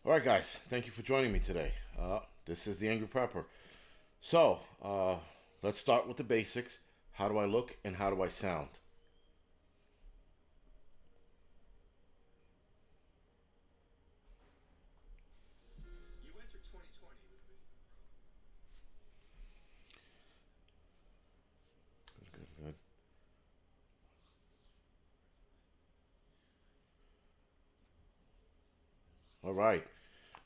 All right, guys, thank you for joining me today. This is the Angryprepper. So, let's start with the basics. How do I look and how do I sound? Good, good. All right,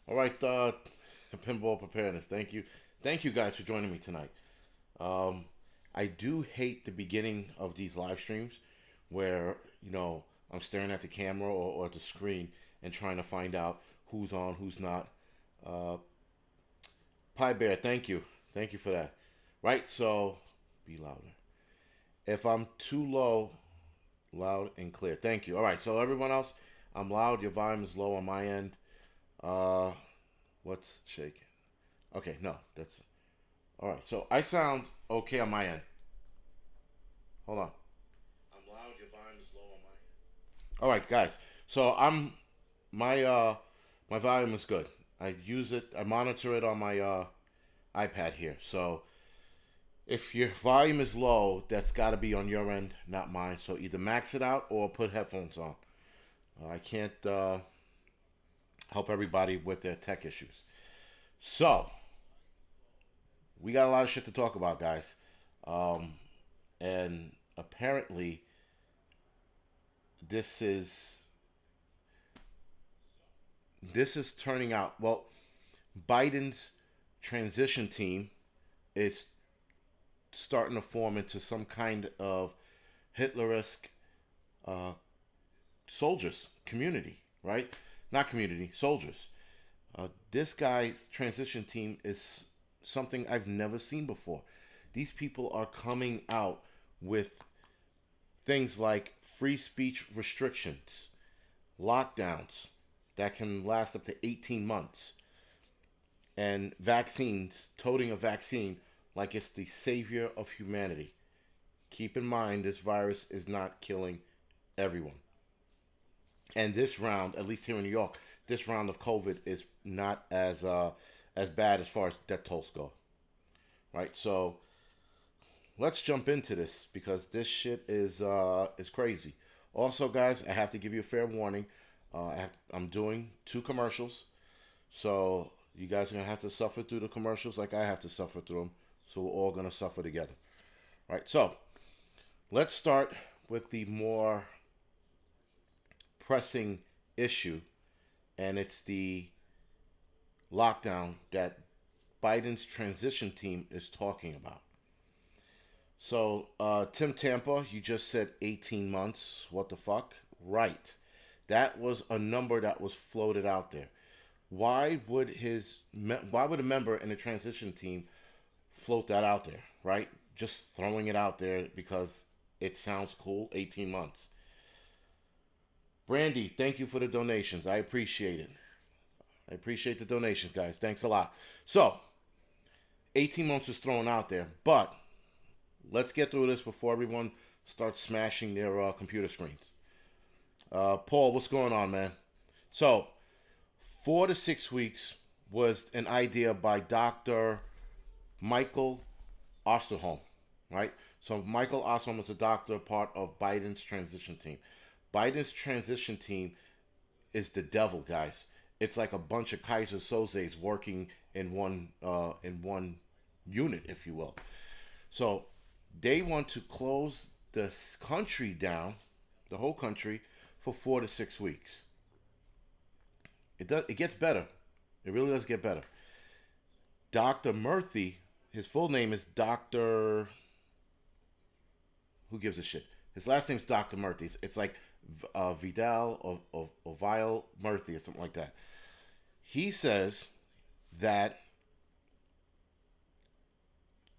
all right. Pinball preparedness. Thank you guys for joining me tonight. Um, I do hate the beginning of these live streams where I'm staring at the camera or the screen and trying to find out who's on, who's not. Uh, Pie Bear, thank you for that. Right, so be louder. If I'm too low, loud and clear. Thank you. All right, so everyone else, I'm loud. Your volume is low on my end. Uh, what's shaking? Okay, no, that's all right. So I sound okay on my end. Hold on. I'm loud. Your volume is low on my end. All right, guys. So my my volume is good. I use it. I monitor it on my iPad here. So if your volume is low, that's got to be on your end, not mine. So either max it out or put headphones on. I can't help everybody with their tech issues. So we got a lot of shit to talk about, guys. Um, and apparently, this is this is turning out well. Biden's transition team is starting to form into some kind of Hitler-esque uh, soldiers community, right? Not community, soldiers. This guy's transition team is something I've never seen before. These people are coming out with things like free speech restrictions, lockdowns that can last up to 18 months, and vaccines, toting a vaccine like it's the savior of humanity. Keep in mind, this virus is not killing everyone. And this round, at least here in New York, this round of COVID is not as bad as far as death tolls go, right? So let's jump into this because this shit is crazy. Also, guys, I have to give you a fair warning. I'm doing two commercials, so you guys are gonna have to suffer through the commercials like I have to suffer through them. So we're all gonna suffer together, right? So let's start with the more pressing issue, and it's the lockdown that Biden's transition team is talking about. So, Tim Tampa, you just said 18 months. What the fuck? Right. That was a number that was floated out there. Why would a member in the transition team float that out there, right? Just throwing it out there because it sounds cool, 18 months. Brandy, thank you for the donations. I appreciate it. I appreciate the donations, guys. Thanks a lot. So, 18 months is thrown out there, but let's get through this before everyone starts smashing their computer screens. Paul, what's going on, man? So, 4 to 6 weeks was an idea by Dr. Michael Osterholm, right? So, Michael Osterholm is a doctor, part of Biden's transition team. Biden's transition team is the devil, guys. It's like a bunch of Kaiser Soze's working in one unit, if you will. So they want to close the country down, the whole country, for 4 to 6 weeks. It gets better. It really does get better. Dr. Murthy, his full name is Dr. Who gives a shit? His last name's Dr. Murthy. It's like Vidal or Vile Murthy or something like that. He says that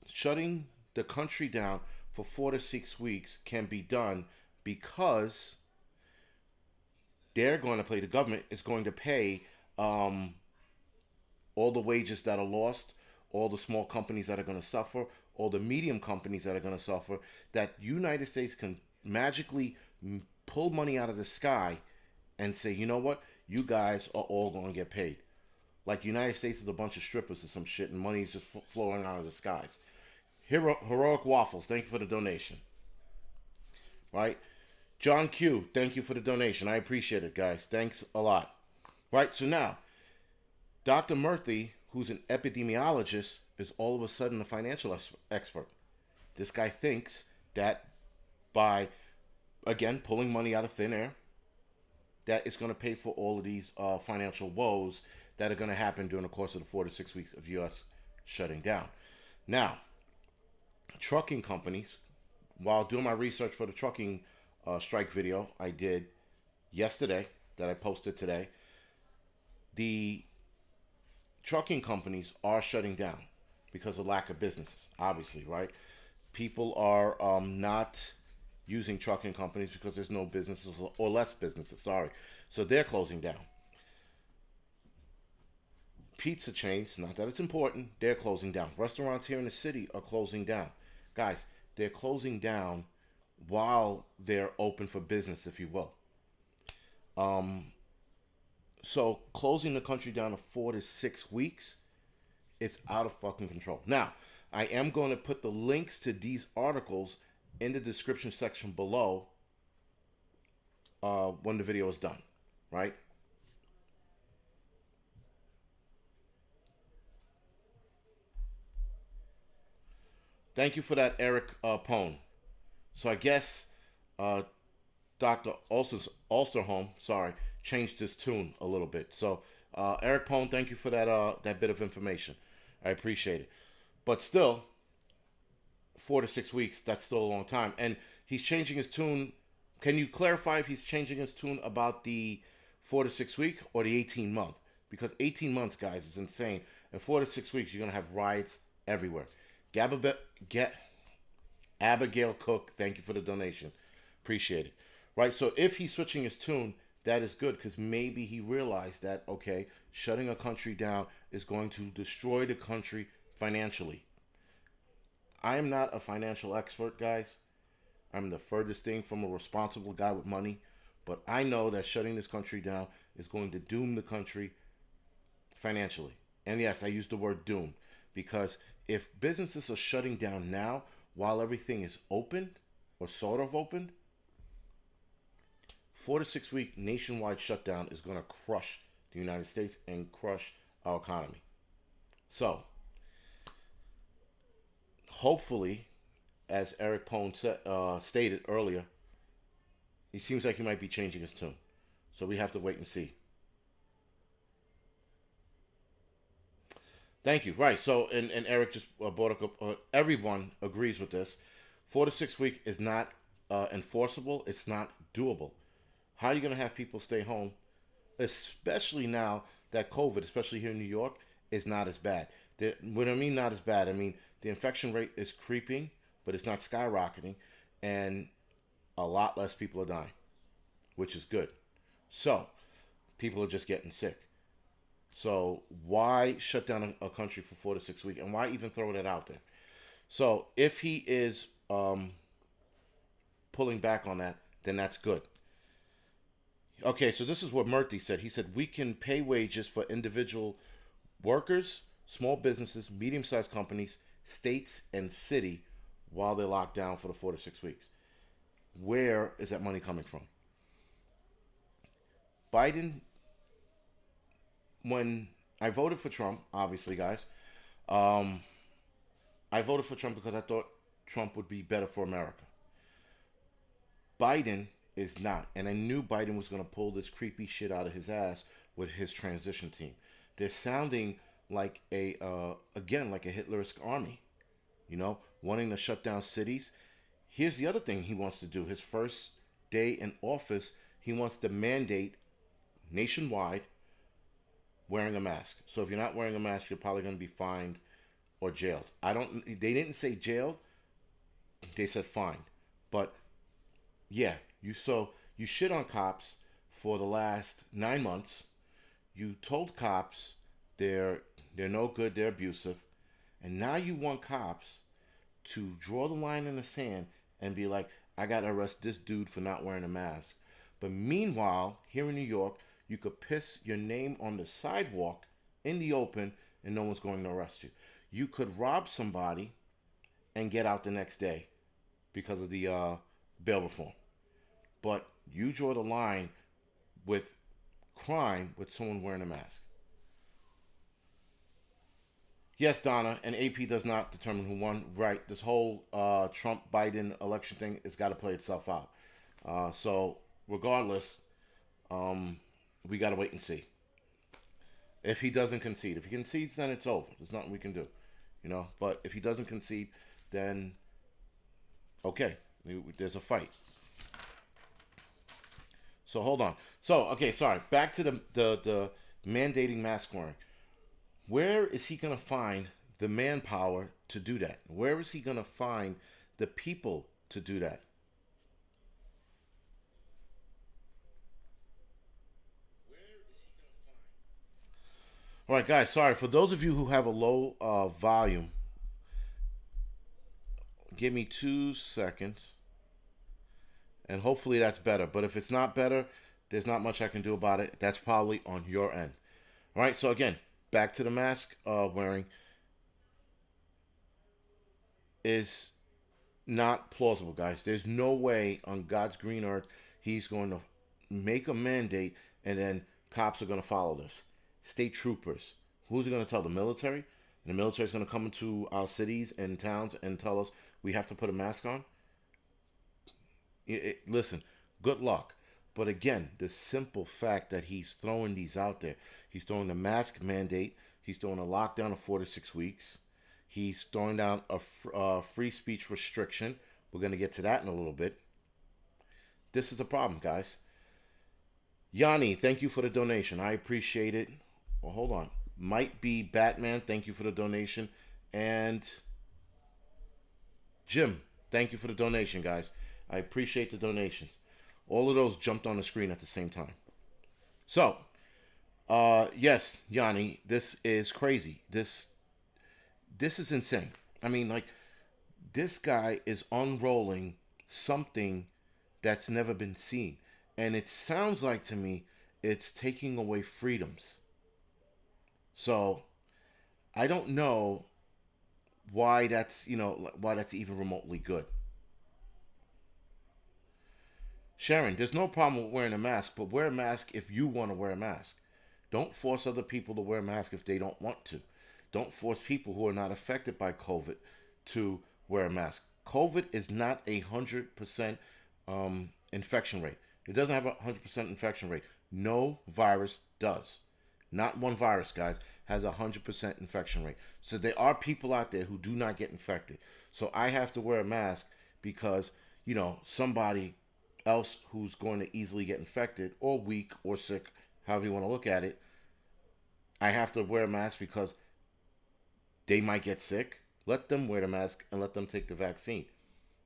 shutting the country down for 4 to 6 weeks can be done because they're going to pay, the government is going to pay um, all the wages that are lost, all the small companies that are going to suffer, all the medium companies that are going to suffer, that United States can magically pull money out of the sky and say, you know what, you guys are all going to get paid. like the United States is a bunch of strippers or some shit, and money is just flowing out of the skies. Heroic Waffles, thank you for the donation. Right? John Q, thank you for the donation. I appreciate it, guys. Thanks a lot. Right? So now, Dr. Murthy, who's an epidemiologist, is all of a sudden a financial expert. This guy thinks that by, again, pulling money out of thin air, that it's going to pay for all of these financial woes that are going to happen during the course of the 4 to 6 weeks of U.S. shutting down. Now, trucking companies, while doing my research for the trucking strike video I did yesterday, that I posted today, the trucking companies are shutting down because of lack of businesses, obviously, right? People are not using trucking companies because there's no businesses or less businesses, sorry. So they're closing down. Pizza chains, not that it's important, they're closing down. Restaurants here in the city are closing down. Guys, they're closing down while they're open for business, if you will. So closing the country down to 4 to 6 weeks, it's out of fucking control. Now, I am going to put the links to these articles in the description section below when the video is done, right? Thank you for that, Eric Pone. So I guess Dr. Ulsterholm, sorry, changed his tune a little bit. So Eric Pone, thank you for that bit of information. I appreciate it. But still, 4 to 6 weeks, that's still a long time. And he's changing his tune. Can you clarify if he's changing his tune about the 4 to 6 week or the 18 month? Because 18 months, guys, is insane. And 4 to 6 weeks, you're going to have riots everywhere. Abigail Cook, thank you for the donation. Appreciate it. Right, so if he's switching his tune, that is good because maybe he realized that, okay, shutting a country down is going to destroy the country financially. I am not a financial expert, guys. I'm the furthest thing from a responsible guy with money. But I know that shutting this country down is going to doom the country financially. And yes, I use the word doom because if businesses are shutting down now while everything is open or sort of open, 4 to 6 week nationwide shutdown is going to crush the United States and crush our economy. So, hopefully, as Eric Pone stated earlier, he seems like he might be changing his tune. So we have to wait and see. Thank you. Right. So, and Eric just brought up, everyone agrees with this. 4 to 6 week is not enforceable. It's not doable. How are you going to have people stay home, especially now that COVID, especially here in New York, is not as bad? When I mean not as bad, I mean the infection rate is creeping, but it's not skyrocketing, and a lot less people are dying, which is good. So, people are just getting sick. So, why shut down a country for 4 to 6 weeks, and why even throw that out there? So, if he is pulling back on that, then that's good. Okay, so this is what Murthy said. He said, we can pay wages for individual workers, small businesses, medium-sized companies, states, and city while they're locked down for the 4 to 6 weeks. Where is that money coming from? Biden, when I voted for Trump, obviously, guys, I voted for Trump because I thought Trump would be better for America. Biden is not. And I knew Biden was going to pull this creepy shit out of his ass with his transition team. They're sounding like again, like a Hitlerist army, wanting to shut down cities. Here's the other thing he wants to do. His first day in office, he wants to mandate nationwide wearing a mask. So if you're not wearing a mask, you're probably going to be fined or jailed. They didn't say jailed. They said fined. But yeah, you shit on cops for the last 9 months. You told cops they're no good, they're abusive, and now you want cops to draw the line in the sand and be like, I gotta arrest this dude for not wearing a mask. But meanwhile, here in New York, you could piss your name on the sidewalk in the open and no one's going to arrest you. You could rob somebody and get out the next day because of the bail reform. But you draw the line with crime with someone wearing a mask. Yes, Donna, and AP does not determine who won. Right, this whole Trump Biden election thing has got to play itself out. So regardless, um, we got to wait and see. If he doesn't concede, if he concedes, then it's over. There's nothing we can do, you know. But if he doesn't concede, then okay, there's a fight. So hold on. So okay, sorry. Back to the mandating mask wearing. Where is he going to find the manpower to do that? Where is he going to find the people to do that? All right, guys. Sorry for those of you who have a low volume. Give me 2 seconds, and hopefully that's better. But if it's not better, there's not much I can do about it. That's probably on your end. All right. So again, back to the mask wearing is not plausible, guys. There's no way on God's green earth he's going to make a mandate and then cops are going to follow this. State troopers. Who's it going to tell? The military? And the military is going to come into our cities and towns and tell us we have to put a mask on? Listen, good luck. But again, the simple fact that he's throwing these out there, he's throwing the mask mandate, he's throwing a lockdown of 4 to 6 weeks, he's throwing down a free speech restriction. We're going to get to that in a little bit. This is a problem, guys. Yanni, thank you for the donation. I appreciate it. Well, hold on. Might be Batman, thank you for the donation. And Jim, thank you for the donation, guys. I appreciate the donations. All of those jumped on the screen at the same time. So, yes, Yanni, this is crazy. This is insane. I mean, like, this guy is unrolling something that's never been seen. And it sounds like to me it's taking away freedoms. So, I don't know why why that's even remotely good. Sharon, there's no problem with wearing a mask, but wear a mask if you want to wear a mask. Don't force other people to wear a mask if they don't want to. Don't force people who are not affected by COVID to wear a mask. COVID is not 100% infection rate. It doesn't have 100% infection rate. No virus does. Not one virus, guys, has 100% infection rate. So there are people out there who do not get infected. So I have to wear a mask because, somebody else who's going to easily get infected or weak or sick, however you want to look at it, I have to wear a mask because they might get sick. Let them wear the mask and let them take the vaccine.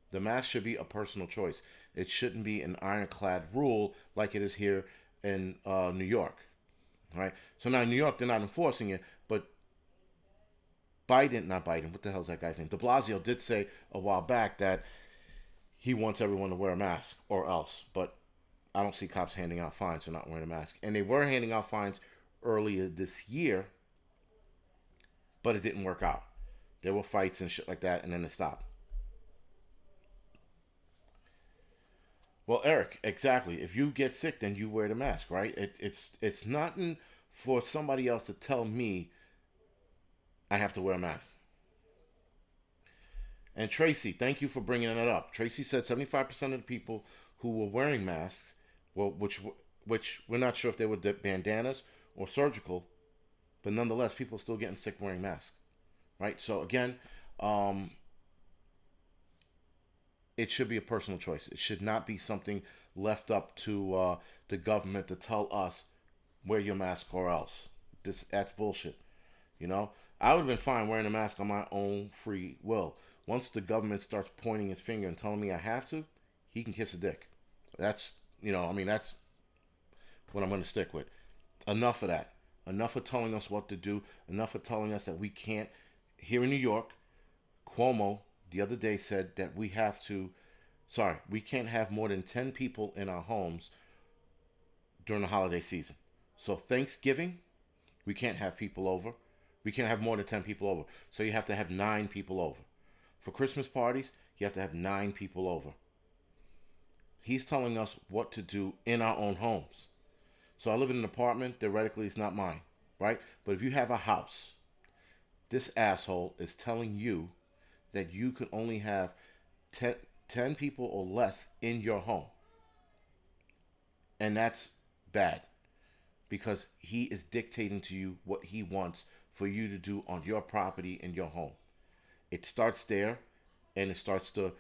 The mask should be a personal choice. It shouldn't be an ironclad rule like it is here in New York. All right. So now in New York, they're not enforcing it, but not Biden, what the hell's that guy's name? De Blasio did say a while back that he wants everyone to wear a mask or else. But I don't see cops handing out fines for not wearing a mask. And they were handing out fines earlier this year, but it didn't work out. There were fights and shit like that, and then it stopped. Well, Eric, exactly. If you get sick, then you wear the mask, right? It's nothing for somebody else to tell me I have to wear a mask. And Tracy, thank you for bringing it up. Tracy said 75% of the people who were wearing masks, well, which we're not sure if they were bandanas or surgical, but nonetheless, people are still getting sick wearing masks, right? So again, it should be a personal choice. It should not be something left up to the government to tell us wear your mask or else. That's bullshit. I would have been fine wearing a mask on my own free will. Once the government starts pointing his finger and telling me I have to, he can kiss a dick. That's that's what I'm going to stick with. Enough of that. Enough of telling us what to do. Enough of telling us that we can't. Here in New York, Cuomo the other day said that we can't have more than 10 people in our homes during the holiday season. So Thanksgiving, We can't have people over. We can't have more than 10 people over. So you have to have 9 people over. For Christmas parties, you have to have 9 people over. He's telling us what to do in our own homes. So I live in an apartment. Theoretically, it's not mine, right? But if you have a house, this asshole is telling you that you can only have 10 people or less in your home. And that's bad because he is dictating to you what he wants for you to do on your property in your home. It starts there, and it starts to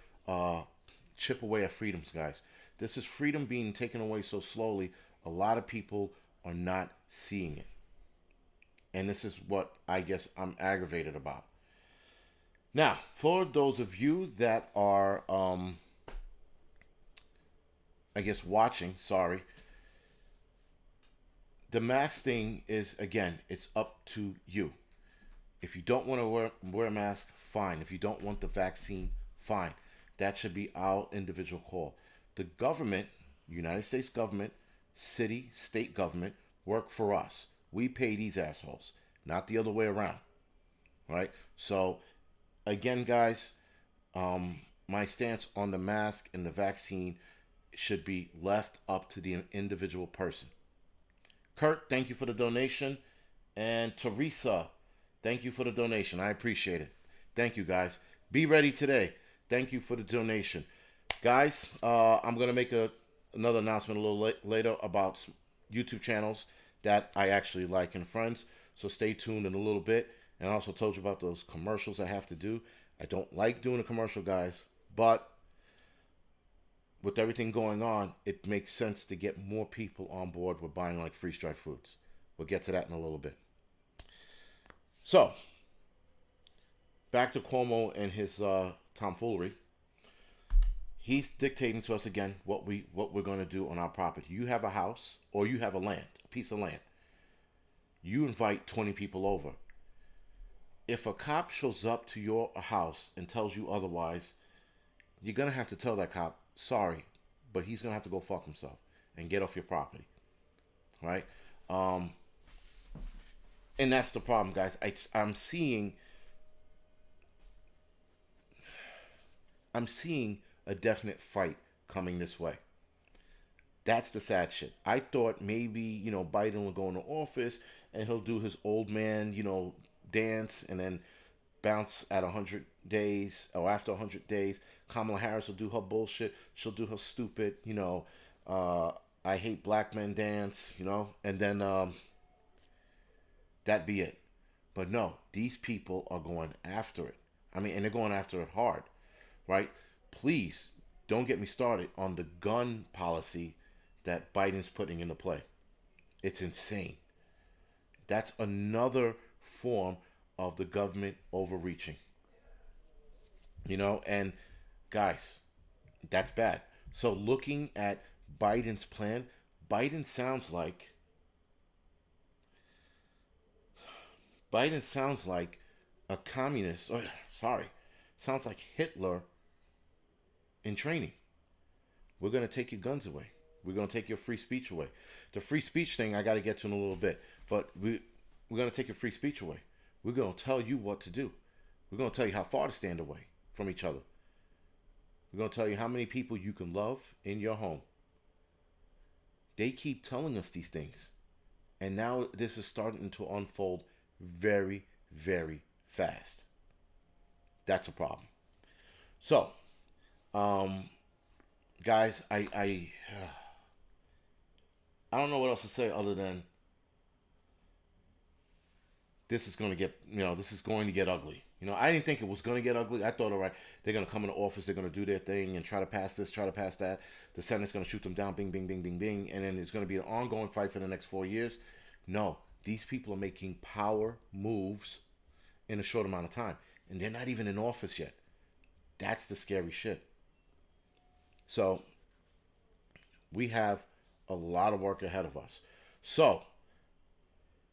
chip away at freedoms, guys. This is freedom being taken away so slowly, a lot of people are not seeing it. And this is what I guess I'm aggravated about. Now, for those of you that are, I guess, watching, sorry, the mask thing is, again, it's up to you. If you don't want to wear a mask, fine. If you don't want the vaccine, fine. That should be our individual call. The government, United States government, city, state government, work for us. We pay these assholes, not the other way around. Right? So, again, guys, my stance on the mask and the vaccine should be left up to the individual person. Kurt, thank you for the donation. And Teresa, thank you for the donation. I appreciate it. Thank you, guys. Be ready today. Thank you for the donation. Guys, I'm going to make another announcement a little later about YouTube channels that I actually like and friends. So stay tuned in a little bit. And I also told you about those commercials I have to do. I don't like doing a commercial, guys. But with everything going on, it makes sense to get more people on board with buying like freeze-dried foods. We'll get to that in a little bit. So, back to Cuomo and his tomfoolery. He's dictating to us again what we're going to do on our property. You have a house or you have a piece of land. You invite 20 people over. If a cop shows up to your house and tells you otherwise, you're going to have to tell that cop, sorry, but he's going to have to go fuck himself and get off your property. Right? And that's the problem, guys. I'm seeing a definite fight coming this way. That's the sad shit. I thought maybe, Biden will go into office and he'll do his old man, dance and then bounce at 100 days or after 100 days. Kamala Harris will do her bullshit. She'll do her stupid, I hate black men dance, and then that'd be it. But no, these people are going after it. And they're going after it hard, right? Please don't get me started on the gun policy that Biden's putting into play. It's insane. That's another form of the government overreaching. And guys, that's bad. So looking at Biden's plan, Biden sounds like a communist. Sounds like Hitler in training. We're going to take your guns away. We're going to take your free speech away. The free speech thing I got to get to in a little bit. But we're going to take your free speech away. We're going to tell you what to do. We're going to tell you how far to stand away from each other. We're going to tell you how many people you can love in your home. They keep telling us these things. And now this is starting to unfold very, very fast. That's a problem. So, guys, I don't know what else to say other than this is going to get ugly. I didn't think it was going to get ugly. I thought, all right, they're going to come into office, they're going to do their thing and try to pass this, try to pass that. The Senate's going to shoot them down, bing, bing, bing, bing, bing. And then it's going to be an ongoing fight for the next 4 years. No, these people are making power moves in a short amount of time. And they're not even in office yet. That's the scary shit. So, we have a lot of work ahead of us. So,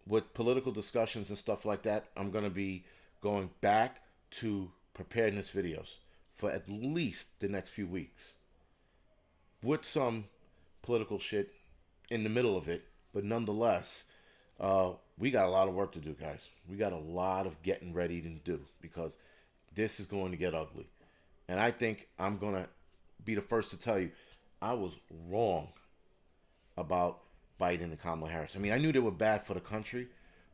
with political discussions and stuff like that, I'm going to be going back to preparedness videos for at least the next few weeks. With some political shit in the middle of it, but nonetheless, we got a lot of work to do, guys. We got a lot of getting ready to do because this is going to get ugly. And I think I'm going to be the first to tell you I was wrong about Biden and Kamala Harris. I mean, I knew they were bad for the country,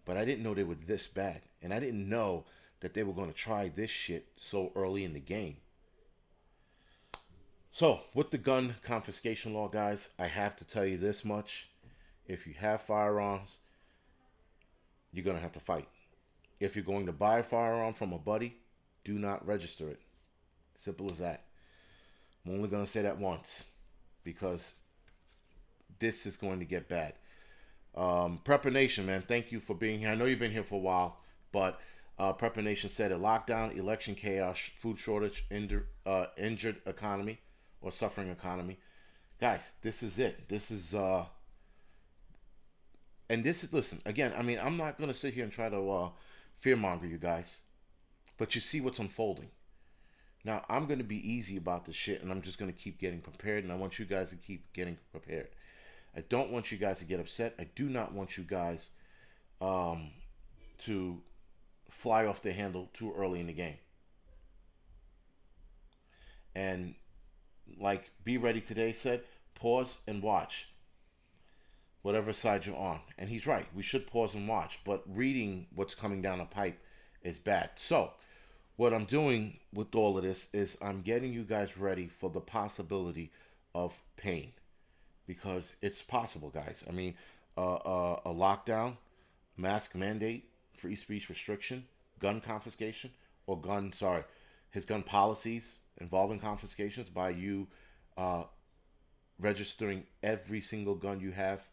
but I didn't know they were this bad. And I didn't know that they were going to try this shit so early in the game. So, with the gun confiscation law, guys, I have to tell you this much. If you have firearms, you're going to have to fight. If you're going to buy a firearm from a buddy, do not register it. Simple as that. I'm only going to say that once because this is going to get bad. Prepper Nation, man, thank you for being here. I know you've been here for a while, but Prepper Nation said a lockdown, election chaos, food shortage, injured economy or suffering economy. Guys, this is it. This is and this is, listen, again, I mean, I'm not going to sit here and try to fearmonger you guys, but you see what's unfolding. Now, I'm going to be easy about this shit, and I'm just going to keep getting prepared, and I want you guys to keep getting prepared. I don't want you guys to get upset. I do not want you guys to fly off the handle too early in the game. And like Be Ready Today said, pause and watch whatever side you're on. And he's right. We should pause and watch. But reading what's coming down the pipe is bad. So what I'm doing with all of this is I'm getting you guys ready for the possibility of pain. Because it's possible, guys. I mean, a lockdown, mask mandate, free speech restriction, gun confiscation, or his gun policies involving confiscations by you registering every single gun you have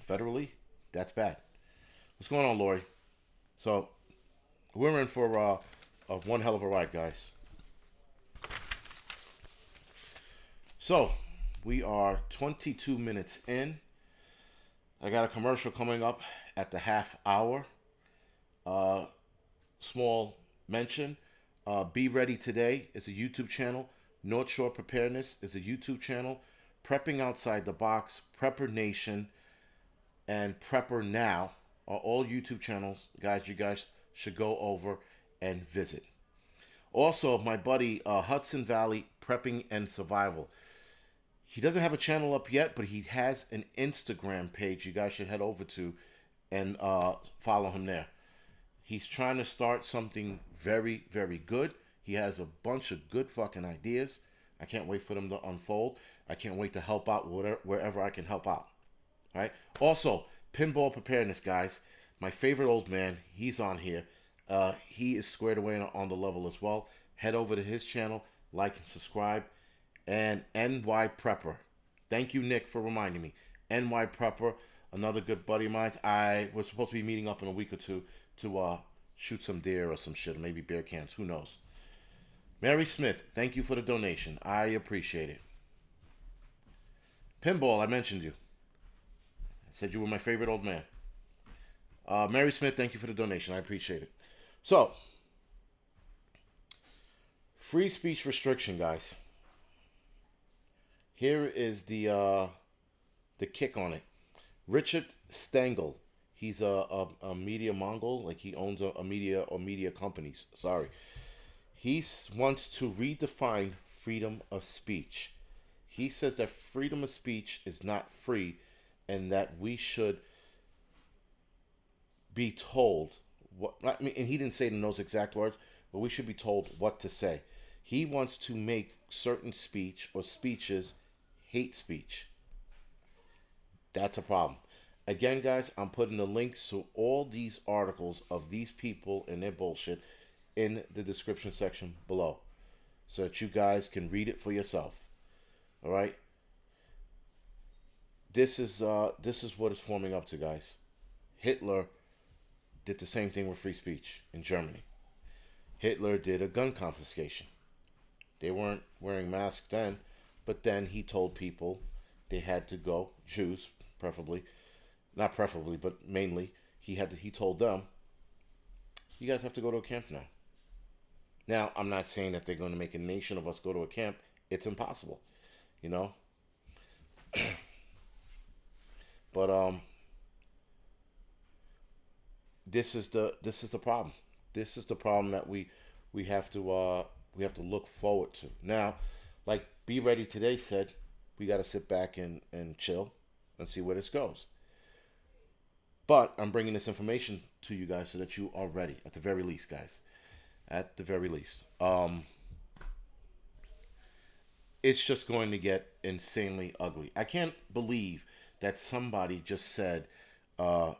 federally, that's bad. What's going on, Lori? So, we're in for one hell of a ride, guys. So, we are 22 minutes in. I got a commercial coming up at the half hour. Small mention. Be Ready Today is a YouTube channel. North Shore Preparedness is a YouTube channel. Prepping Outside the Box, Prepper Nation, and Prepper Now are all YouTube channels. Guys, you guys should go over and visit. Also, my buddy Hudson Valley Prepping and Survival. He doesn't have a channel up yet, but he has an Instagram page you guys should head over to and follow him there. He's trying to start something very, very good. He has a bunch of good fucking ideas. I can't wait for them to unfold. I can't wait to help out wherever I can help out. All right. Also, pinball preparedness, guys. My favorite old man, he's on here. He is squared away on the level as well. Head over to his channel, like and subscribe. And NY Prepper. Thank you, Nick, for reminding me. NY Prepper, another good buddy of mine. I was supposed to be meeting up in a week or two to shoot some deer or some shit, or maybe bear cans. Who knows? Mary Smith, thank you for the donation. I appreciate it. Pinball, I mentioned you. I said you were my favorite old man. Mary Smith, thank you for the donation. I appreciate it. So, free speech restriction, guys. Here is the kick on it. Richard Stengel. He's a media Mongol, like he owns a media or media companies. Sorry. He wants to redefine freedom of speech. He says that freedom of speech is not free and that we should be told what, I mean, and he didn't say it in those exact words, but we should be told what to say. He wants to make certain speech or speeches hate speech. That's a problem. Again, guys, I'm putting the links to all these articles of these people and their bullshit in the description section below so that you guys can read it for yourself. All right? This is what it's forming up to, guys. Hitler did the same thing with free speech in Germany. Hitler did a gun confiscation. They weren't wearing masks then, but then he told people they had to go, Jews preferably, not preferably, but mainly, he told them, you guys have to go to a camp now. Now, I'm not saying that they're going to make a nation of us go to a camp. It's impossible, you know? But this is the problem. This is the problem that we have to look forward to. Now, like Be Ready Today said, we got to sit back and chill and see where this goes. But I'm bringing this information to you guys so that you are ready at the very least, guys. At the very least. It's just going to get insanely ugly. I can't believe that somebody just said uh,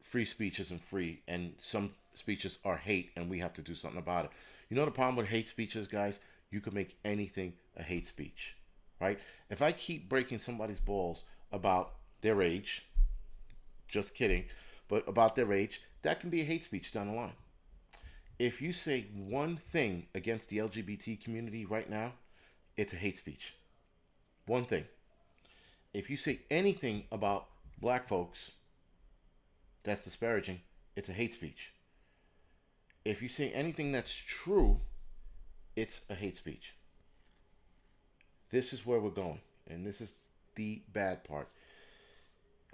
free speech isn't free and some speeches are hate and we have to do something about it. You know the problem with hate speeches, guys? You can make anything a hate speech, right? If I keep breaking somebody's balls about their age, just kidding, but about their age, that can be a hate speech down the line. If you say one thing against the LGBT community right now, it's a hate speech. One thing. If you say anything about black folks that's disparaging, it's a hate speech. If you say anything that's true, it's a hate speech. This is where we're going, and this is the bad part.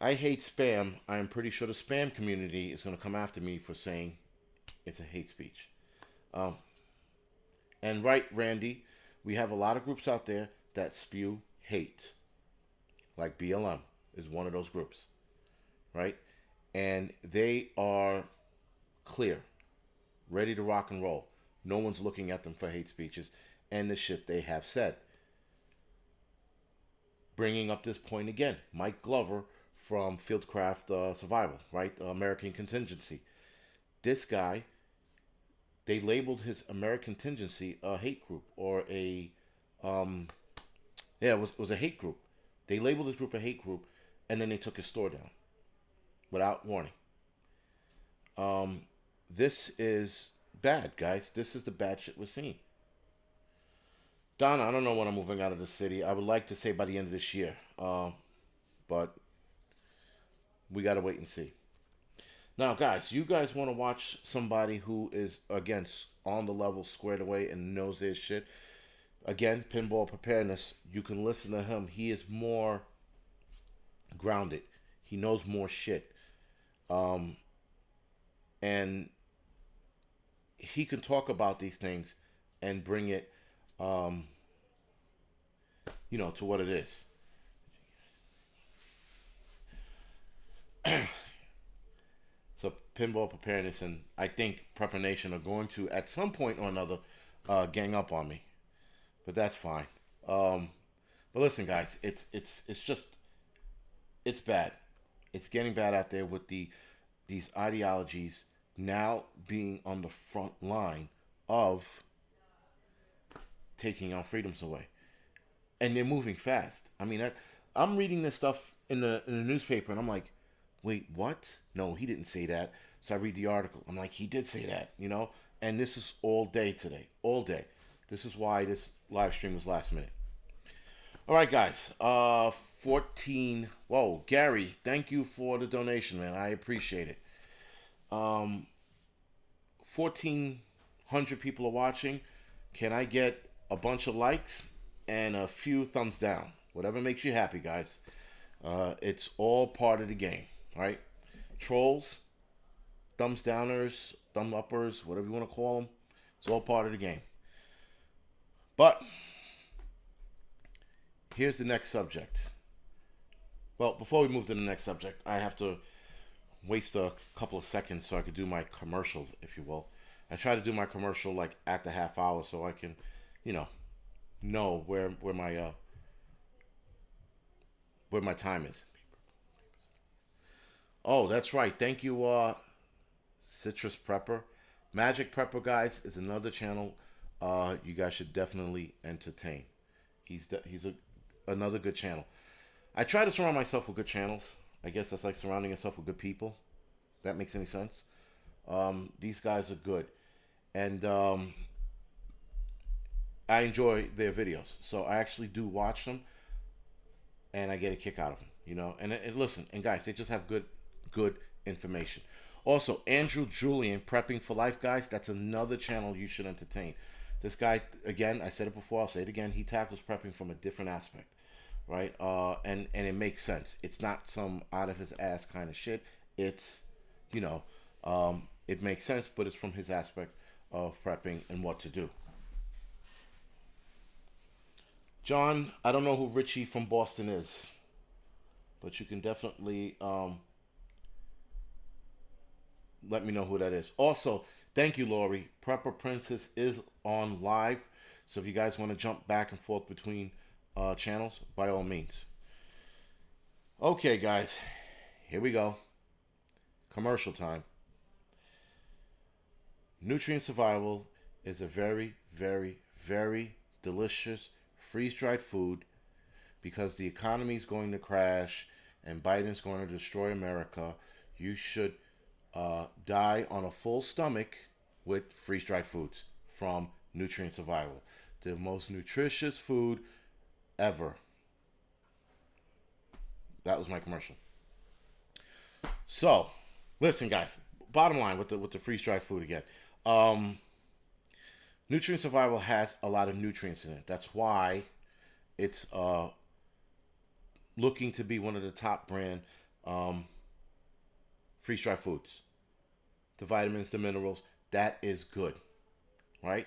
I hate spam. I'm pretty sure the spam community is going to come after me for saying it's a hate speech. Um, and right, Randy, we have a lot of groups out there that spew hate. Like BLM is one of those groups, right? And they are clear, ready to rock and roll. No one's looking at them for hate speeches and the shit they have said. Bringing up this point again, Mike Glover from Fieldcraft Survival, right? American Contingency. This guy, they labeled his American Contingency a hate group or it was a hate group. They labeled this group a hate group, and then they took his store down without warning. This is bad, guys. This is the bad shit we're seeing. Donna, I don't know when I'm moving out of the city. I would like to say by the end of this year, but we got to wait and see. Now, guys, you guys want to watch somebody who is, again, on the level, squared away, and knows their shit. Again, Pinball Preparedness, you can listen to him. He is more grounded. He knows more shit. And he can talk about these things and bring it, to what it is. So Pinball Preparedness and I think Prepper Nation are going to, at some point or another, gang up on me. But that's fine. But listen, guys, it's just it's bad. It's getting bad out there with these ideologies now being on the front line of taking our freedoms away, and they're moving fast. I mean, I'm reading this stuff in the newspaper, and I'm like, wait, what? No, he didn't say that. So I read the article. I'm like, he did say that, And this is all day today, all day. This is why this live stream was last minute. All right, guys. 14. Whoa, Gary, thank you for the donation, man. I appreciate it. 1,400 people are watching. Can I get a bunch of likes and a few thumbs down? Whatever makes you happy, guys. It's all part of the game, right? Trolls, thumbs downers, thumb uppers, whatever you want to call them. It's all part of the game. But here's the next subject. Well, before we move to the next subject, I have to waste a couple of seconds so I could do my commercial, if you will. I try to do my commercial like at the half hour so I can, know where my time is. Oh, that's right. Thank you, Citrus Prepper. Magic Prepper, guys, is another channel you guys should definitely entertain. He's another good channel. I try to surround myself with good channels. I guess that's like surrounding yourself with good people. That makes any sense? These guys are good, and I enjoy their videos. So I actually do watch them, and I get a kick out of them. And listen, and guys, they just have good information. Also, Andrew Julian, Prepping for Life, guys. That's another channel you should entertain. This guy, again, I said it before, I'll say it again. He tackles prepping from a different aspect, right? And it makes sense. It's not some out of his ass kind of shit. It's, It makes sense, but it's from his aspect of prepping and what to do. John, I don't know who Richie from Boston is, but you can definitely let me know who that is. Also, thank you, Lori. Prepper Princess is on live, so if you guys want to jump back and forth between channels, by all means. Okay, guys, here we go. Commercial time. Nutrient Survival is a very, very, very delicious freeze-dried food because the economy is going to crash and Biden's going to destroy America. You should die on a full stomach with freeze-dried foods from Nutrient Survival. The most nutritious food ever. That was my commercial. So, listen, guys. Bottom line with the freeze-dried food again. Um, Nutrient Survival has a lot of nutrients in it. That's why it's looking to be one of the top brand freeze-dried foods. The vitamins, the minerals, that is good, right?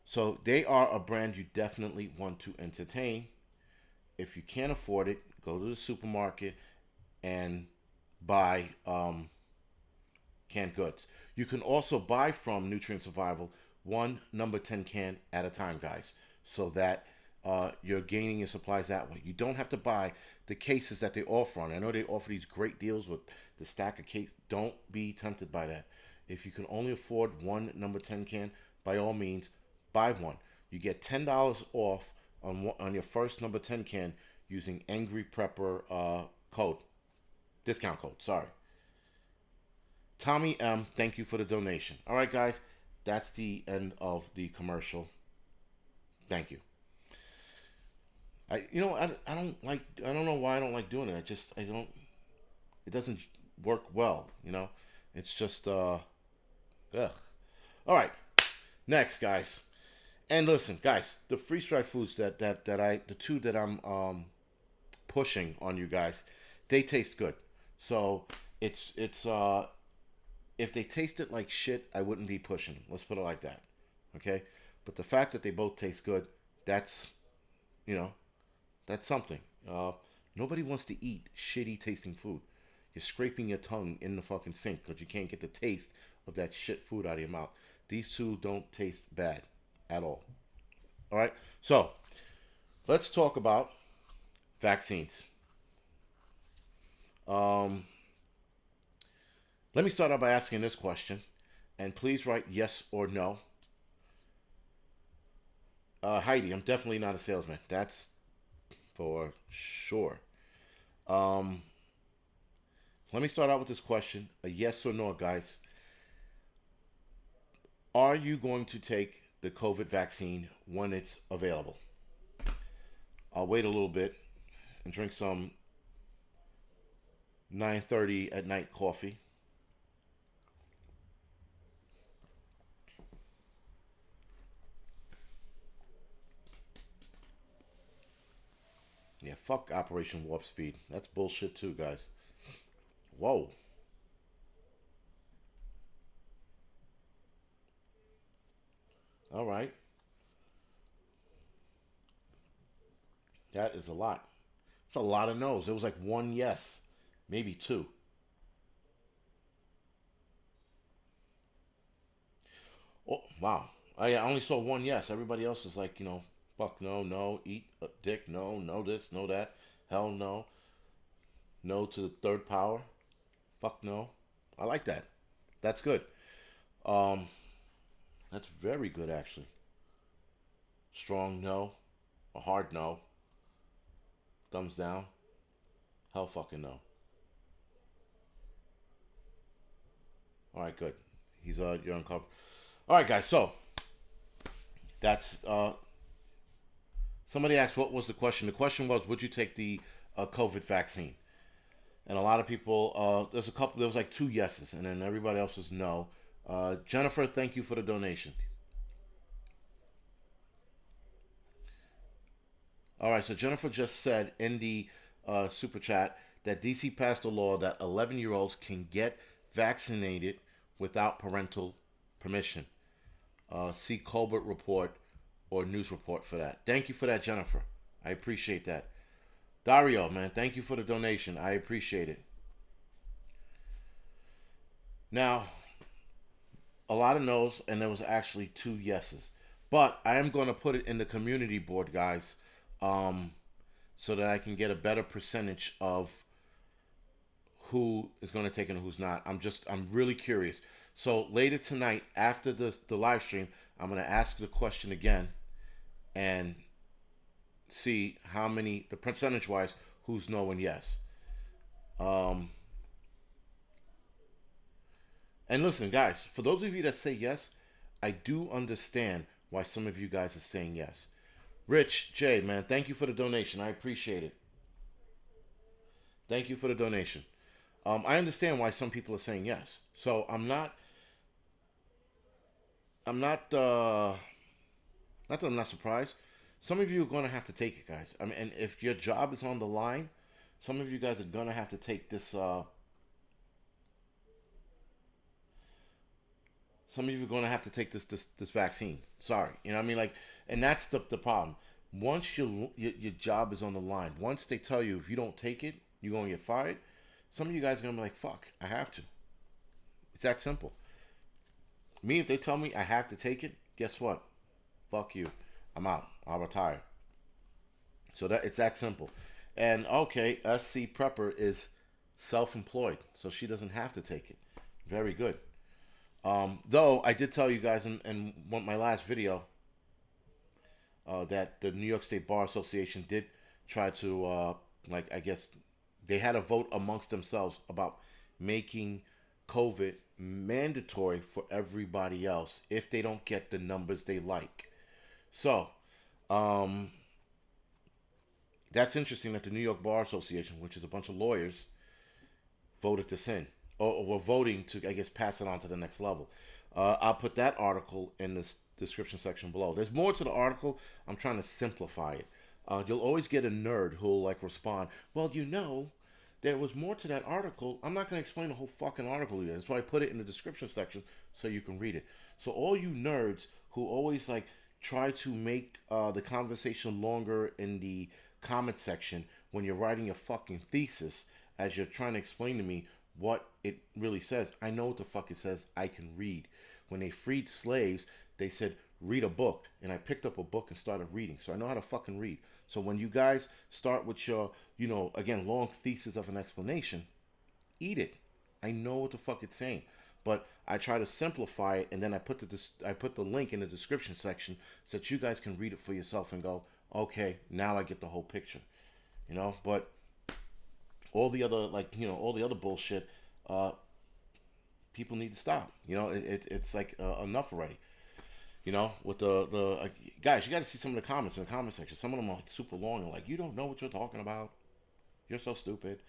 So they are a brand you definitely want to entertain. If you can't afford it, go to the supermarket and buy canned goods. You can also buy from Nutrient Survival one number 10 can at a time, guys, so that you're gaining your supplies that way. You don't have to buy the cases that they offer on. I know they offer these great deals with the stack of case. Don't be tempted by that. If you can only afford one number 10 can, by all means, buy one. You get $10 off on your first number 10 can using Angryprepper discount code. Sorry. Tommy M, thank you for the donation. All right, guys, that's the end of the commercial. Thank you. I don't like, I don't know why I don't like doing it. I don't, it doesn't work well, you know? It's just, ugh. All right, next, guys. And listen, guys, the freeze dried foods the two that I'm pushing on you guys, they taste good. So it's if they tasted like shit, I wouldn't be pushing them. Let's put it like that. Okay? But the fact that they both taste good, that's, you know, that's something. Nobody wants to eat shitty tasting food. You're scraping your tongue in the fucking sink because you can't get the taste of that shit food out of your mouth. These two don't taste bad at all. All right? So, let's talk about vaccines. Let me start out by asking this question, and please write yes or no. Heidi, I'm definitely not a salesman. That's for sure. Um, Let me start out with this question, a yes or no, guys. Are you going to take the COVID vaccine when it's available? I'll wait a little bit and drink some 9:30 at night coffee. Yeah, fuck Operation Warp Speed. That's bullshit too, guys. Whoa. All right. That is a lot. It's a lot of no's. It was like one yes, maybe two. Oh, wow. I only saw one yes. Everybody else is like, fuck no, no, eat a dick, no, no this, no that, hell no, no to the third power, fuck no. I like that. That's good. Um, that's very good actually. Strong no, a hard no, thumbs down, hell fucking no. All right, good. You're uncovered. All right, guys. So that's somebody asked what was the question. The question was, would you take the COVID vaccine? And a lot of people, there's a couple. There was like two yeses, and then everybody else was no. Jennifer, thank you for the donation. All right, so Jennifer just said in the super chat that DC passed a law that 11-year-olds can get vaccinated without parental permission. See Colbert Report or News Report for that. Thank you for that, Jennifer. I appreciate that. Dario, man, thank you for the donation. I appreciate it. Now, a lot of no's, and there was actually 2 yeses. But I am going to put it in the community board, guys, so that I can get a better percentage of who is going to take it and who's not. I'm really curious. So later tonight, after the live stream, I'm going to ask the question again and see how many, the percentage wise, who's no and yes. And listen, guys, for those of you that say yes, I do understand why some of you guys are saying yes. Rich J, man, thank you for the donation. I appreciate it. Thank you for the donation. I understand why some people are saying yes. So not that I'm not surprised. Some of you are going to have to take it, guys. I mean, and if your job is on the line, some of you guys are going to have to take this. Some of you are going to have to take this vaccine. Sorry, you know what I mean? Like, and that's the problem. Once your job is on the line, once they tell you if you don't take it, you're going to get fired. Some of you guys are going to be like, fuck, I have to. It's that simple. Me, if they tell me I have to take it, guess what? Fuck you. I'm out. I'll retire. So it's that simple. And okay, SC Prepper is self-employed, so she doesn't have to take it. Very good. Though I did tell you guys in my last video that the New York State Bar Association did try to, I guess, they had a vote amongst themselves about making COVID mandatory for everybody else if they don't get the numbers they like. So, that's interesting that the New York Bar Association, which is a bunch of lawyers, voted this in. Or were voting to, I guess, pass it on to the next level. I'll put that article in the description section below. There's more to the article. I'm trying to simplify it. You'll always get a nerd who'll like respond, well, there was more to that article. I'm not going to explain the whole fucking article yet. That's why I put it in the description section so you can read it. So all you nerds who always like try to make the conversation longer in the comment section when you're writing your fucking thesis as you're trying to explain to me what it really says. I know what the fuck it says. I can read. When they freed slaves, they said, read a book. And I picked up a book and started reading. So I know how to fucking read. So when you guys start with your, again, long thesis of an explanation, eat it. I know what the fuck it's saying. But I try to simplify it, and then I put the link in the description section so that you guys can read it for yourself and go, okay, now I get the whole picture. But all the other all the other bullshit, people need to stop. It's like enough already. With the guys, you got to see some of the comments in the comment section. Some of them are like super long and like, you don't know what you're talking about. You're so stupid.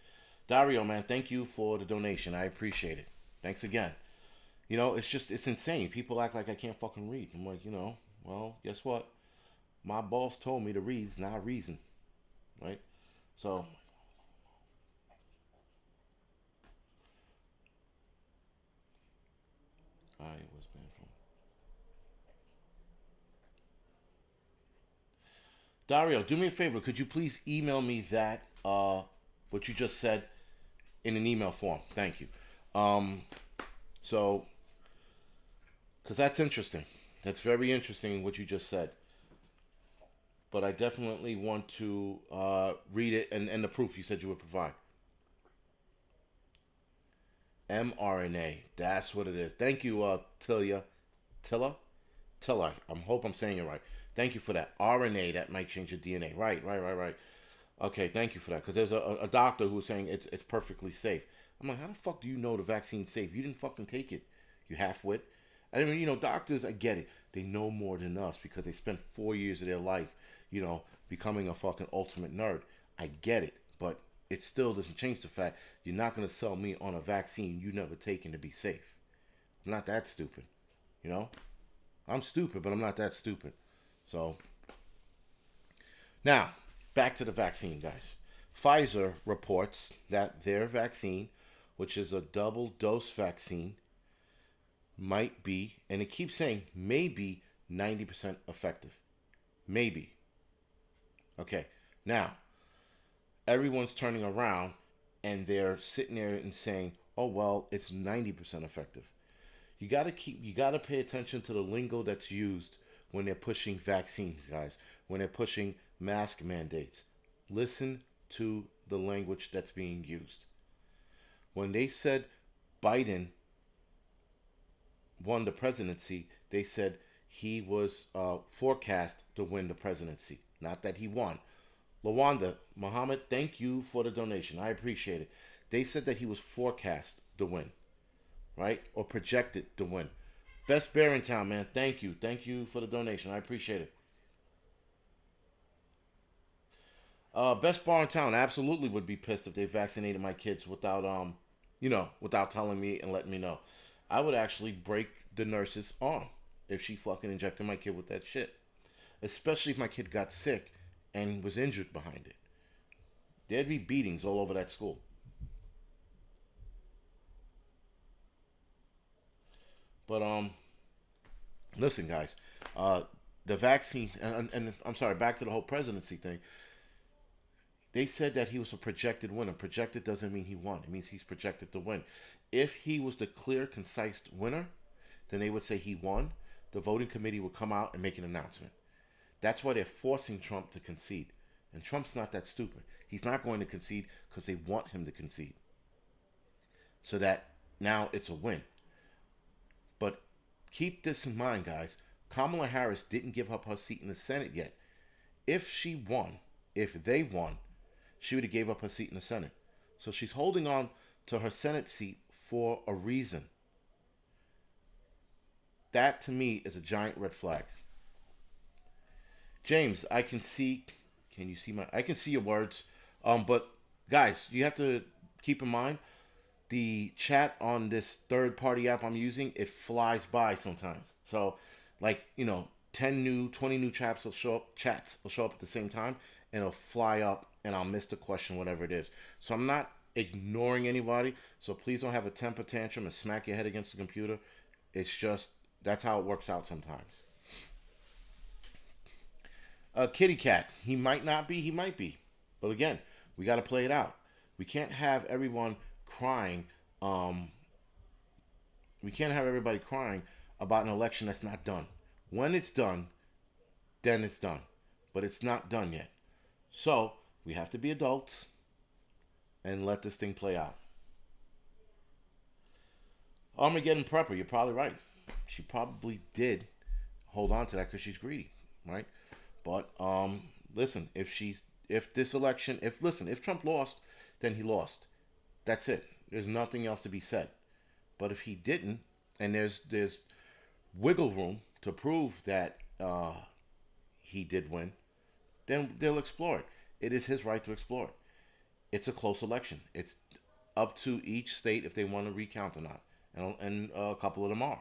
Dario, man, thank you for the donation. I appreciate it. Thanks again. It's insane. People act like I can't fucking read. I'm like, well, guess what? My boss told me to read's not reason, right? So. I was banned from. Dario, do me a favor. Could you please email me that what you just said in an email form? Thank you. So, because that's interesting. That's very interesting what you just said. But I definitely want to read it and the proof you said you would provide. mRNA. That's what it is. Thank you, Tilla. I hope I'm saying it right. Thank you for that. RNA, that might change your DNA. Right. Okay, thank you for that. Because there's a doctor who was saying it's perfectly safe. I'm like, how the fuck do you know the vaccine's safe? You didn't fucking take it, you half-wit. I mean, doctors, I get it. They know more than us because they spent 4 years of their life, becoming a fucking ultimate nerd. I get it, but it still doesn't change the fact you're not going to sell me on a vaccine you never taken to be safe. I'm not that stupid, I'm stupid, but I'm not that stupid. So, now, back to the vaccine, guys. Pfizer reports that their vaccine, which is a double dose vaccine, might be, and it keeps saying maybe 90% effective. Maybe. Okay. Now, everyone's turning around and they're sitting there and saying, "Oh well, it's 90% effective." You got to pay attention to the lingo that's used when they're pushing vaccines, guys. When they're pushing mask mandates. Listen to the language that's being used. When they said Biden won the presidency, they said he was forecast to win the presidency, not that he won. Lawanda, Muhammad, thank you for the donation. I appreciate it. They said that he was forecast to win, right? Or projected to win. Best Bear in Town, man. Thank you. Thank you for the donation. I appreciate it. Best Bar in Town absolutely would be pissed if they vaccinated my kids without without telling me and letting me know. I would actually break the nurse's arm if she fucking injected my kid with that shit. Especially if my kid got sick and was injured behind it. There'd be beatings all over that school. But listen, guys, uh, the vaccine and I'm sorry, back to the whole presidency thing. They said that he was a projected winner. Projected doesn't mean he won. It means he's projected to win. If he was the clear, concise winner, then they would say he won. The voting committee would come out and make an announcement. That's why they're forcing Trump to concede. And Trump's not that stupid. He's not going to concede because they want him to concede. So that now it's a win. But keep this in mind, guys. Kamala Harris didn't give up her seat in the Senate yet. If she won, if they won, she would have gave up her seat in the Senate. So she's holding on to her Senate seat for a reason. That to me is a giant red flag. James, I can see. Can you see my? I can see your words. But guys, you have to keep in mind the chat on this third party app I'm using. It flies by sometimes. So, like 10 new, 20 new chats will show up. Chats will show up at the same time, and it'll fly up, and I'll miss the question, whatever it is. So I'm not ignoring anybody. So please don't have a temper tantrum and smack your head against the computer. It's just that's how it works out sometimes. Kitty Cat. He might not be. He might be. But again, we got to play it out. We can't have everyone crying. We can't have everybody crying about an election that's not done. When it's done, then it's done. But it's not done yet. So we have to be adults and let this thing play out. Armageddon Prepper. You're probably right. She probably did hold on to that because she's greedy, right? But listen, if this election, if Trump lost, then he lost. That's it. There's nothing else to be said. But if he didn't, and there's wiggle room to prove that he did win, then they'll explore it. It is his right to explore it. It's a close election. It's up to each state if they want to recount or not, and a couple of them are.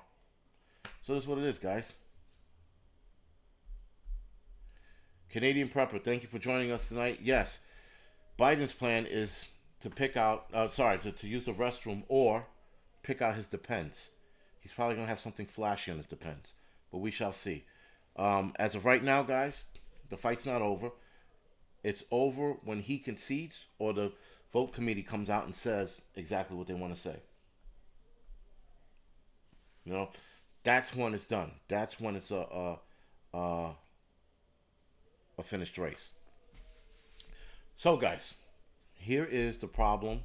So that's what it is, guys. Canadian Prepper, thank you for joining us tonight. Yes, Biden's plan is to pick out, to use the restroom or pick out his Depends. He's probably going to have something flashy on his Depends, but we shall see. As of right now, guys, the fight's not over. It's over when he concedes or the vote committee comes out and says exactly what they want to say. That's when it's done. That's when it's a finished race. So, guys, here is the problem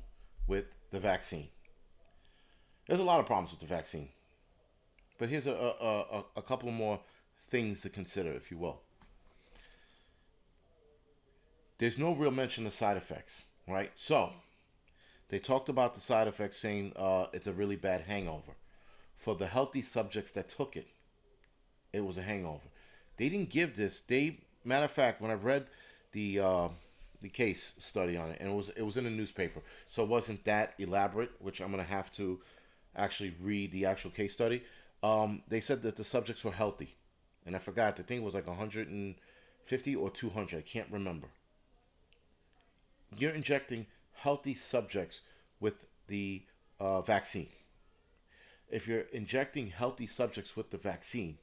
with the vaccine. There's a lot of problems with the vaccine, but here's a couple more things to consider, if you will. There's no real mention of side effects, right? So, they talked about the side effects saying it's a really bad hangover. For the healthy subjects that took it, it was a hangover. They didn't give this. Matter of fact, when I read the case study on it, and it was in a newspaper, so it wasn't that elaborate. Which I'm gonna have to actually read the actual case study. They said that the subjects were healthy, and I forgot. The thing was like 150 or 200. I can't remember. You're injecting healthy subjects with the vaccine. if you're injecting healthy subjects with the vaccine,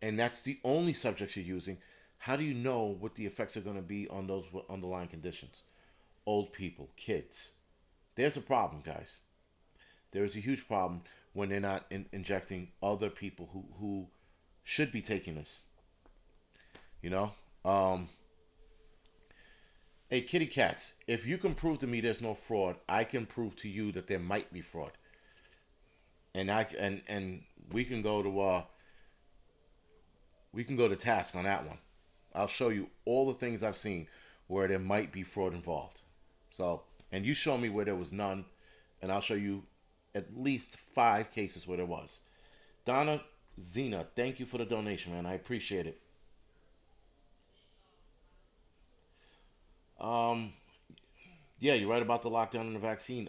and that's the only subjects you're using, how do you know what the effects are going to be on those underlying conditions? Old people, kids. There's a problem, guys. There is a huge problem when they're not injecting other people who should be taking this. You know? Hey, kitty cats, if you can prove to me there's no fraud, I can prove to you that there might be fraud. And we can go to task on that one. I'll show you all the things I've seen where there might be fraud involved. So, and you show me where there was none, and I'll show you at least 5 cases where there was. Donna Zena, thank you for the donation, man. I appreciate it. Um, yeah, you're right about the lockdown and the vaccine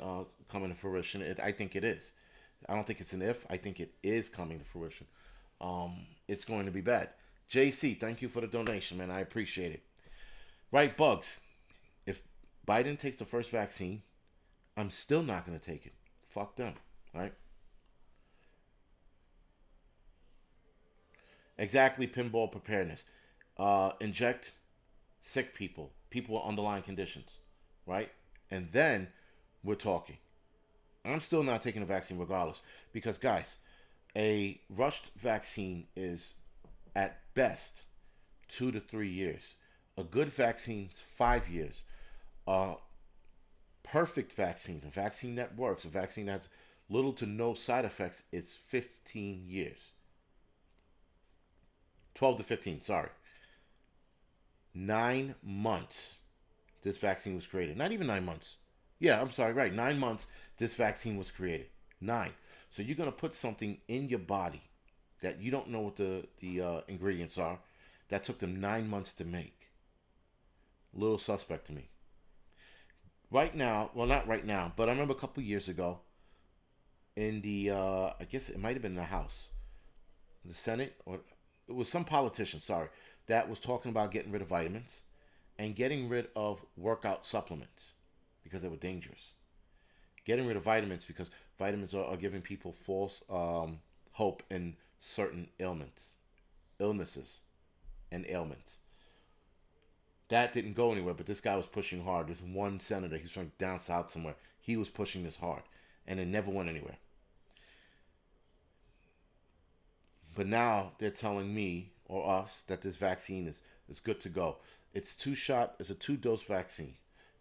coming to fruition. I think it is. I don't think it's an if. I think it is coming to fruition. It's going to be bad. JC, thank you for the donation, man. I appreciate it. Right, Bugs. If Biden takes the first vaccine, I'm still not going to take it. Fuck them. Right? Exactly, pinball preparedness. Inject sick people, people with underlying conditions. Right? And then we're talking. I'm still not taking the vaccine regardless. Because, guys, a rushed vaccine is at best 2 to 3 years. A good vaccine is 5 years. A perfect vaccine, a vaccine that works, a vaccine that has little to no side effects, is 15 years. 12 to 15, sorry. 9 months this vaccine was created. Not even 9 months. Yeah, I'm sorry, right. 9 months this vaccine was created. 9. So you're going to put something in your body that you don't know what the ingredients are, that took them 9 months to make. A little suspect to me. Right now, well, not right now, but I remember a couple years ago in the, I guess it might have been in the House, the Senate, or it was some politician, sorry, that was talking about getting rid of vitamins and getting rid of workout supplements because they were dangerous. Getting rid of vitamins because vitamins are giving people false hope in certain illnesses, and ailments. That didn't go anywhere, but this guy was pushing hard. There's one senator, he's from down south somewhere. He was pushing this hard, and it never went anywhere. But now they're telling me or us that this vaccine is good to go. It's it's a 2-dose vaccine.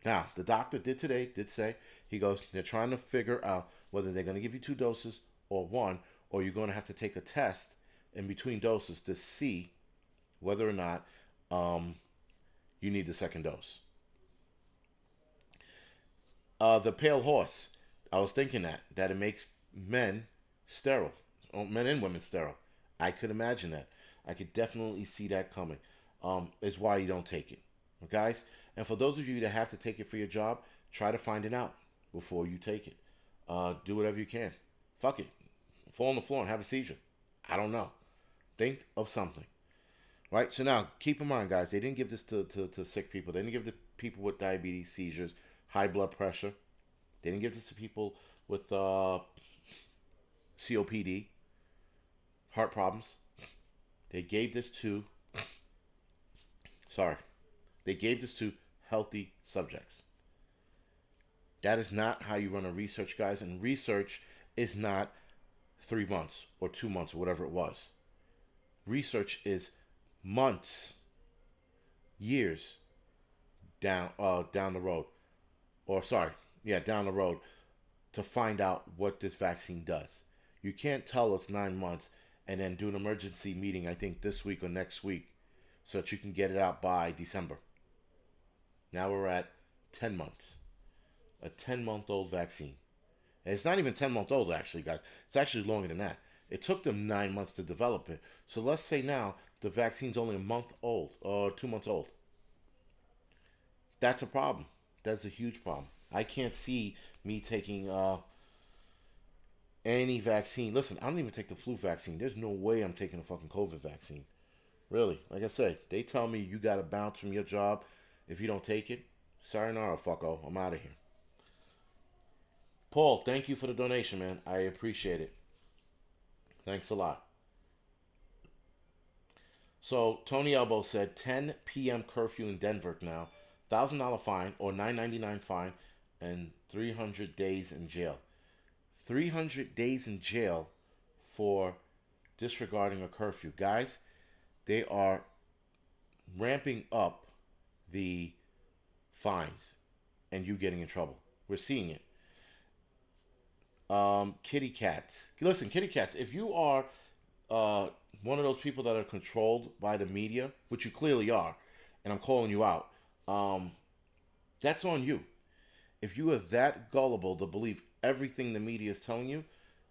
Now, the doctor did say, he goes, they're trying to figure out whether they're going to give you 2 doses or 1, or you're going to have to take a test in between doses to see whether or not you need the second dose. The pale horse, I was thinking that it makes men sterile, men and women sterile. I could imagine that. I could definitely see that coming. Is why you don't take it, guys. And for those of you that have to take it for your job, try to find it out before you take it. Do whatever you can. Fuck it. Fall on the floor and have a seizure. I don't know. Think of something. Right? So now, keep in mind, guys, they didn't give this to sick people. They didn't give it to people with diabetes, seizures, high blood pressure. They didn't give this to people with COPD, heart problems. They gave this to, they gave this to healthy subjects. That is not how you run a research, guys. And research is not 3 months or 2 months or whatever it was. Research is months, years down the road, down the road, to find out what this vaccine does. You can't tell us 9 months and then do an emergency meeting, I think this week or next week, so that you can get it out by December. Now we're at 10 months. A 10-month-old vaccine. And it's not even 10 months old, actually, guys. It's actually longer than that. It took them 9 months to develop it. So let's say now the vaccine's only a month old or 2 months old. That's a problem. That's a huge problem. I can't see me taking any vaccine. Listen, I don't even take the flu vaccine. There's no way I'm taking a fucking COVID vaccine. Really. Like I said, they tell me you got to bounce from your job if you don't take it. Sayonara, fucko. I'm out of here. Paul, thank you for the donation, man. I appreciate it. Thanks a lot. So Tony Elbow said 10 p.m. curfew in Denver now, $1,000 fine or 9.99 fine, and 300 days in jail. 300 days in jail for disregarding a curfew, guys. They are ramping up the fines and you getting in trouble. We're seeing it. Kitty cats. Listen, kitty cats. If you are uh, one of those people that are controlled by the media, which you clearly are, and I'm calling you out, um, that's on you. If you are that gullible to believe everything the media is telling you,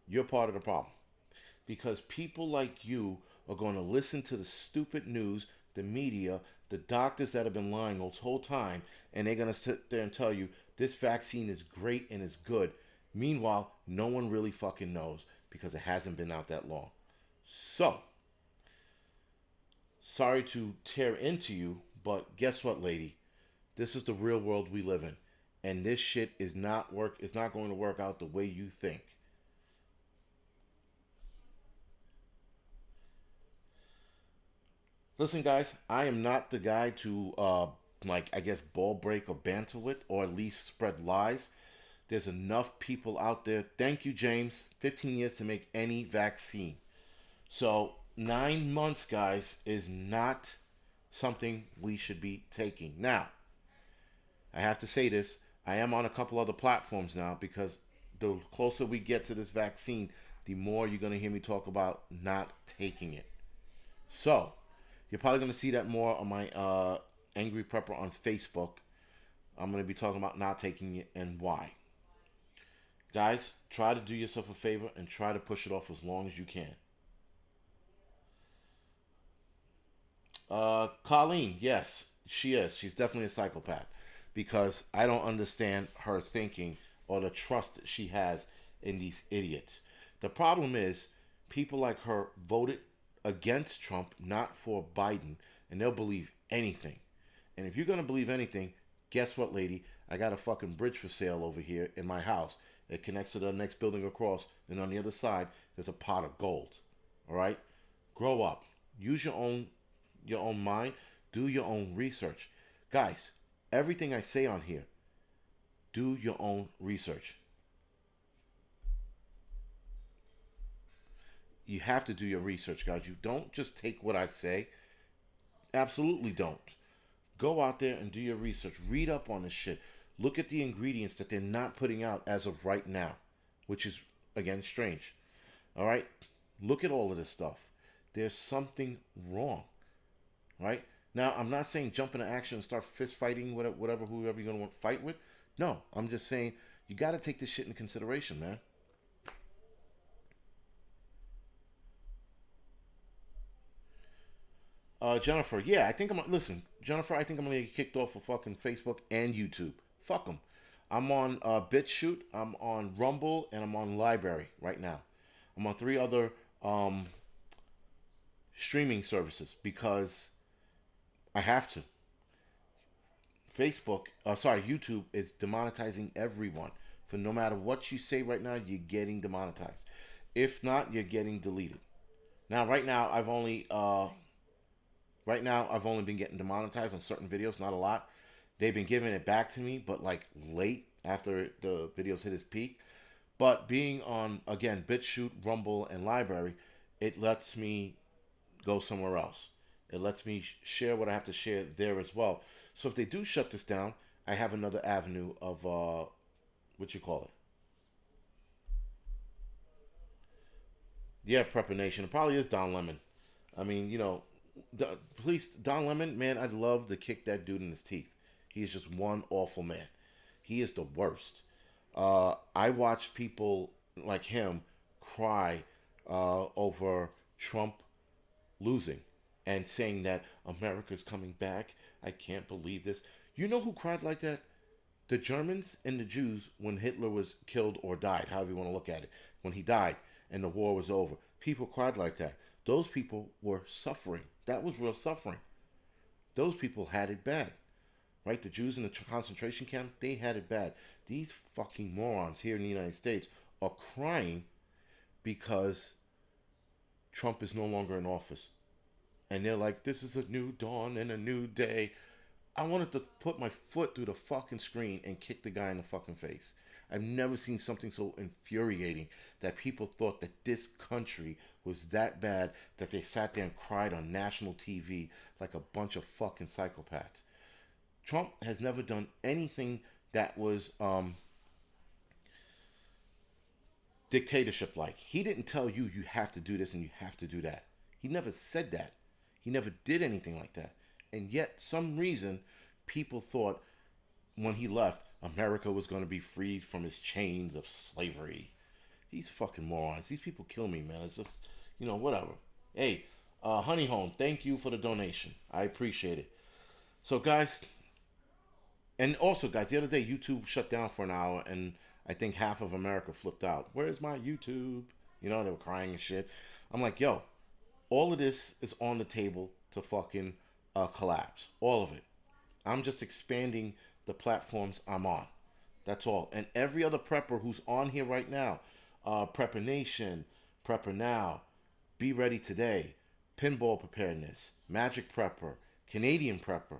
you're part of the problem. Because people like you are going to listen to the stupid news, the media, the doctors that have been lying this whole time, and they're going to sit there and tell you this vaccine is great and is good. Meanwhile, no one really fucking knows because it hasn't been out that long. So, sorry to tear into you, but guess what, lady? This is the real world we live in. And this shit is not work is not going to work out the way you think. Listen, guys, I am not the guy to like I guess ball break or banter with, or at least spread lies. There's enough people out there. Thank you, James. 15 years to make any vaccine. So 9 months, guys, is not something we should be taking. Now, I have to say this. I am on a couple other platforms now because the closer we get to this vaccine, the more you're going to hear me talk about not taking it. So, you're probably going to see that more on my Angryprepper on Facebook. I'm going to be talking about not taking it and why. Guys, try to do yourself a favor and try to push it off as long as you can. Colleen, yes, she is. She's definitely a psychopath because I don't understand her thinking or the trust that she has in these idiots. The problem is people like her voted against Trump, not for Biden, and they'll believe anything. And if you're gonna believe anything, guess what, lady? I got a fucking bridge for sale over here in my house. It connects to the next building across, and on the other side, there's a pot of gold. All right, grow up. Use your own mind. Do your own research, guys. Everything I say on here, do your own research. You have to do your research, guys. You don't just take what I say. Absolutely don't. Go out there and do your research. Read up on this shit. Look at the ingredients that they're not putting out as of right now, which is, again, strange. All right? Look at all of this stuff. There's something wrong, right? Now, I'm not saying jump into action and start fist fighting whatever whoever you're going to fight with. No, I'm just saying you got to take this shit into consideration, man. Jennifer, yeah, I think listen, Jennifer, I think I'm gonna get kicked off of fucking Facebook and YouTube. Fuck them. I'm on BitChute, I'm on Rumble, and I'm on Library right now. I'm on three other um, streaming services because I have to. YouTube is demonetizing everyone. For no matter what you say right now, you're getting demonetized. If not, you're getting deleted. Now, right now, I've only been getting demonetized on certain videos, not a lot. They've been giving it back to me, but like late after the videos hit its peak. But being on, again, BitChute, Rumble, and Library, it lets me go somewhere else. It lets me share what I have to share there as well. So if they do shut this down, I have another avenue of, what you call it? Yeah, Prepper Nation. It probably is Don Lemon. I mean, please, Don Lemon, man, I'd love to kick that dude in his teeth. He is just one awful man. He is the worst. I watch people like him cry over Trump losing and saying that America's coming back. I can't believe this. You know who cried like that? The Germans and the Jews when Hitler was killed or died, however you want to look at it. When he died and the war was over, people cried like that. Those people were suffering. That was real suffering. Those people had it bad. right? The Jews in the concentration camp, they had it bad. These fucking morons here in the United States are crying because Trump is no longer in office. And they're like, this is a new dawn and a new day. I wanted to put my foot through the fucking screen and kick the guy in the fucking face. I've never seen something so infuriating that people thought that this country was that bad that they sat there and cried on national TV like a bunch of fucking psychopaths. Trump has never done anything that was dictatorship like. He didn't tell you you have to do this and you have to do that. He never said that. He never did anything like that. And yet, some reason, people thought when he left, America was going to be freed from its chains of slavery. These fucking morons. These people kill me, man. It's just, whatever. Hey, Honey Home, thank you for the donation. I appreciate it. So, guys, and also, guys, the other day, YouTube shut down for an hour, and I think half of America flipped out. Where's my YouTube? They were crying and shit. I'm like, yo, all of this is on the table to fucking collapse. All of it. I'm just expanding the platforms I'm on. That's all. And every other prepper who's on here right now, Prepper Nation, Prepper Now, Be Ready Today, Pinball Preparedness, Magic Prepper, Canadian Prepper,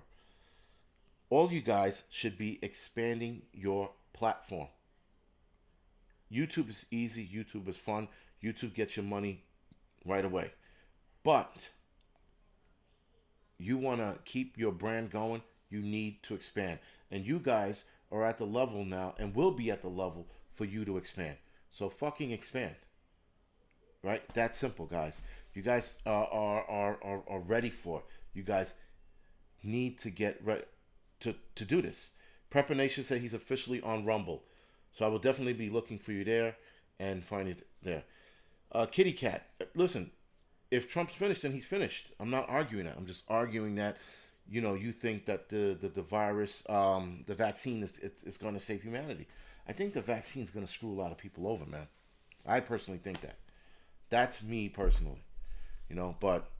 all you guys should be expanding your platform. YouTube is easy. YouTube is fun. YouTube gets your money right away. But you want to keep your brand going, you need to expand. And you guys are at the level now and will be at the level for you to expand. So fucking expand. Right? That's simple, guys. You guys are ready for it. You guys need to get ready to do this. Prepper Nation said he's officially on Rumble. So I will definitely be looking for you there and find it there. Kitty Cat, listen, if Trump's finished, then he's finished. I'm not arguing that. I'm just arguing that, you think that the virus, the vaccine is going to save humanity. I think the vaccine is going to screw a lot of people over, man. I personally think that. That's me personally, but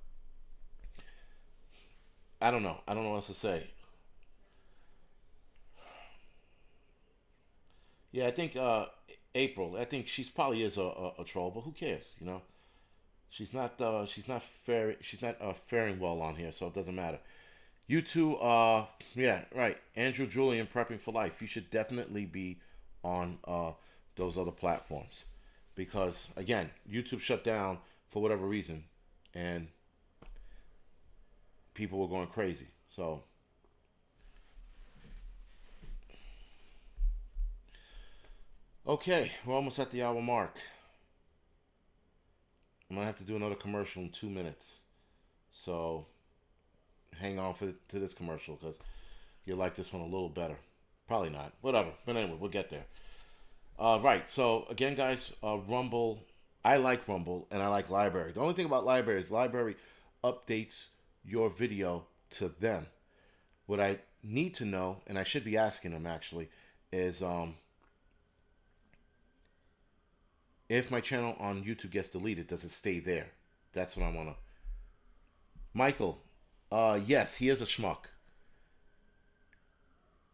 I don't know. I don't know what else to say. Yeah, I think April. I think she probably is a troll, but who cares? She's not. She's not faring well on here, so it doesn't matter. You two. Yeah, right. Andrew Julian prepping for life. You should definitely be on those other platforms because again, YouTube shut down for whatever reason, and people were going crazy. So. Okay, we're almost at the hour mark. I'm gonna have to do another commercial in 2 minutes, so hang on to this commercial because you'll like this one a little better. Probably not, whatever. But anyway, we'll get there. Right. So again, guys, Rumble. I like Rumble and I like Library. The only thing about Library is Library updates your video to them. What I need to know, and I should be asking them actually, is if my channel on YouTube gets deleted, does it stay there? That's what I want to. Michael, yes, he is a schmuck.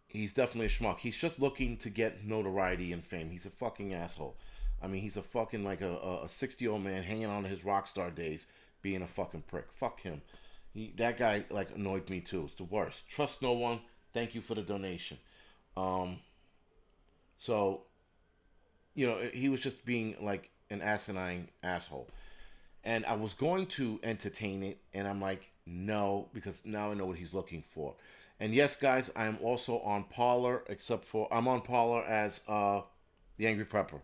He's definitely a schmuck. He's just looking to get notoriety and fame. He's a fucking asshole. I mean, he's a fucking like a 60-year-old man hanging on to his rock star days, being a fucking prick. Fuck him. That guy like annoyed me too. It's the worst. Trust no one. Thank you for the donation. So he was just being like an asinine asshole. And I was going to entertain it, and I'm like, no, because now I know what he's looking for. And yes, guys, I am also on Parler, except for I'm on Parler as the Angryprepper.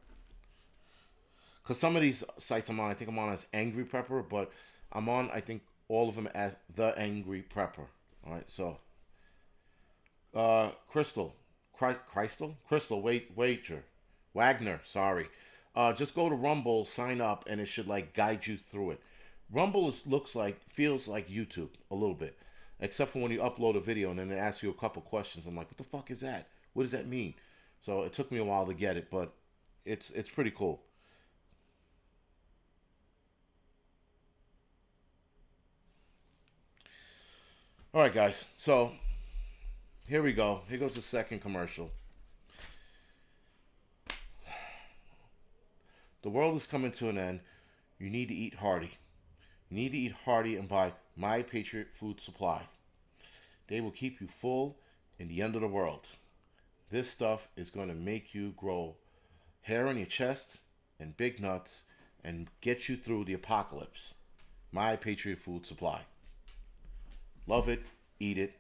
Because some of these sites I'm on, I think I'm on as Angryprepper, but I'm on, I think, all of them as the Angryprepper. All right, so Crystal, Wagner, sorry. Just go to Rumble, sign up, and it should like guide you through it. Rumble feels like YouTube a little bit, except for when you upload a video and then it asks you a couple questions. I'm like, what the fuck is that? What does that mean? So it took me a while to get it, but it's pretty cool. All right, guys. So here we go. Here goes the second commercial. The world is coming to an end. You need to eat hearty. You need to eat hearty and buy My Patriot Food Supply. They will keep you full in the end of the world. This stuff is going to make you grow hair on your chest and big nuts and get you through the apocalypse. My Patriot Food Supply. Love it, eat it,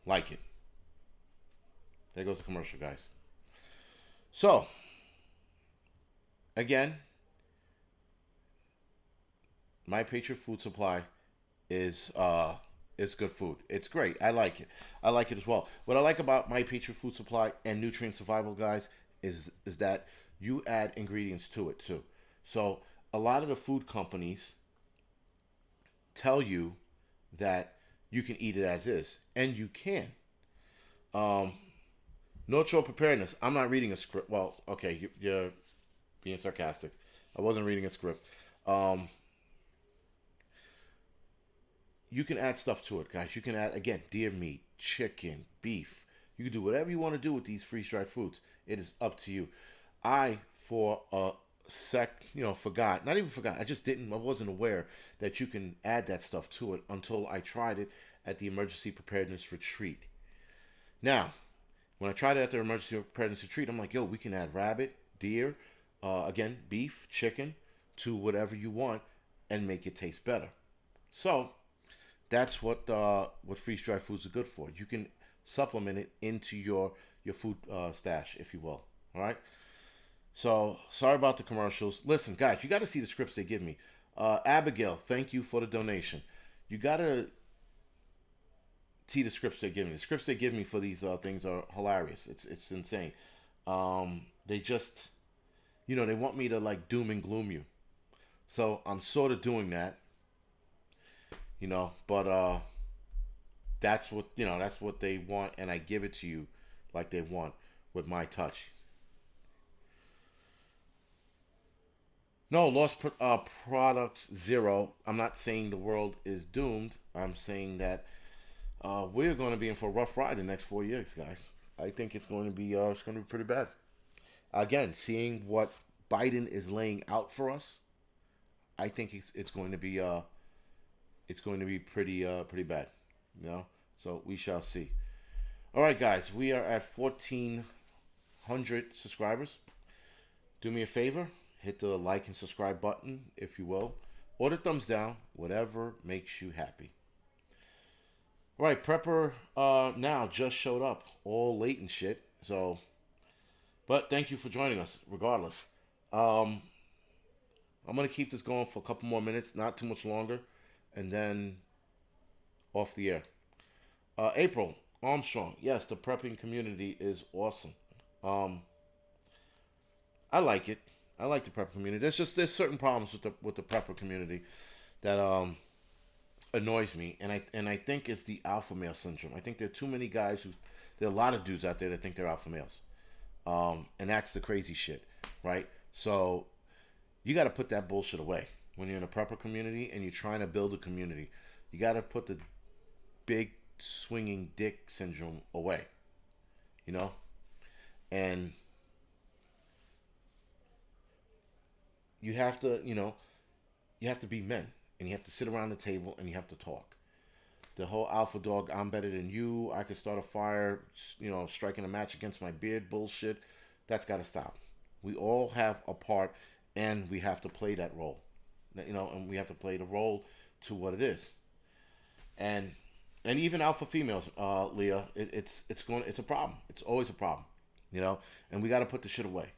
like it. There goes the commercial, guys. So, again, My Patriot Food Supply is good food. It's great. I like it. I like it as well. What I like about My Patriot Food Supply and Nutrient Survival, guys, is that you add ingredients to it too. So a lot of the food companies tell you that you can eat it as is, and you can. Um, no troll preparedness. I'm not reading a script. Well, okay, you're being sarcastic. I wasn't reading a script. Um, you can add stuff to it, guys. You can add, again, deer meat, chicken, beef. You can do whatever you want to do with these freeze-dried foods. It is up to you. I, for a forgot. Not even forgot. I wasn't aware that you can add that stuff to it until I tried it at the Emergency Preparedness Retreat. Now, when I tried it at the Emergency Preparedness Retreat, I'm like, yo, we can add rabbit, deer, again, beef, chicken, to whatever you want and make it taste better. So, that's what freeze dried foods are good for. You can supplement it into your food stash, if you will. All right. So sorry about the commercials. Listen, guys, you got to see the scripts they give me. Abigail, thank you for the donation. You got to see the scripts they give me. The scripts they give me for these things are hilarious. It's insane. They just, they want me to like doom and gloom you. So I'm sort of doing that. But that's what they want, and I give it to you like they want with my touch. No, products zero. I'm not saying the world is doomed. I'm saying that we're going to be in for a rough ride the next 4 years, guys. I think it's going to be pretty bad. Again, seeing what Biden is laying out for us, I think it's going to be pretty bad, So we shall see. All right, guys, we are at 1,400 subscribers. Do me a favor, hit the like and subscribe button, if you will, or the thumbs down, whatever makes you happy. All right, Prepper now just showed up, all late and shit. So, but thank you for joining us, regardless. Um, I'm gonna keep this going for a couple more minutes, not too much longer, and then off the air. April Armstrong, yes, the prepping community is awesome. Um, I like it. I like the prepper community. There's certain problems with the prepper community that annoys me, and I think it's the alpha male syndrome. I think there are too many guys there are a lot of dudes out there that think they're alpha males, and that's the crazy shit, right? So you got to put that bullshit away when you're in a prepper community and you're trying to build a community. You got to put the big swinging dick syndrome away, you know, and you have to be men, and you have to sit around the table and you have to talk. The whole alpha dog, I'm better than you, I could start a fire, striking a match against my beard bullshit. That's got to stop. We all have a part, and we have to play that role. And we have to play the role to what it is. And even alpha females, Leah, it's a problem. It's always a problem, and we got to put the shit away.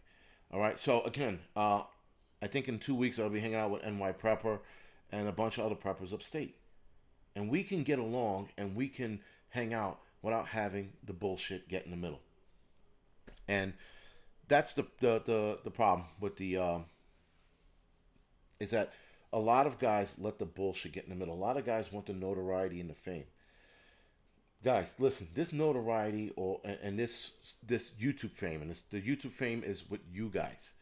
All right. So again, I think in 2 weeks I'll be hanging out with NY Prepper and a bunch of other preppers upstate, and we can get along and we can hang out without having the bullshit get in the middle. And that's the problem with is that a lot of guys let the bullshit get in the middle. A lot of guys want the notoriety and the fame. Guys, listen, this notoriety and this YouTube fame, and the YouTube fame is with you guys.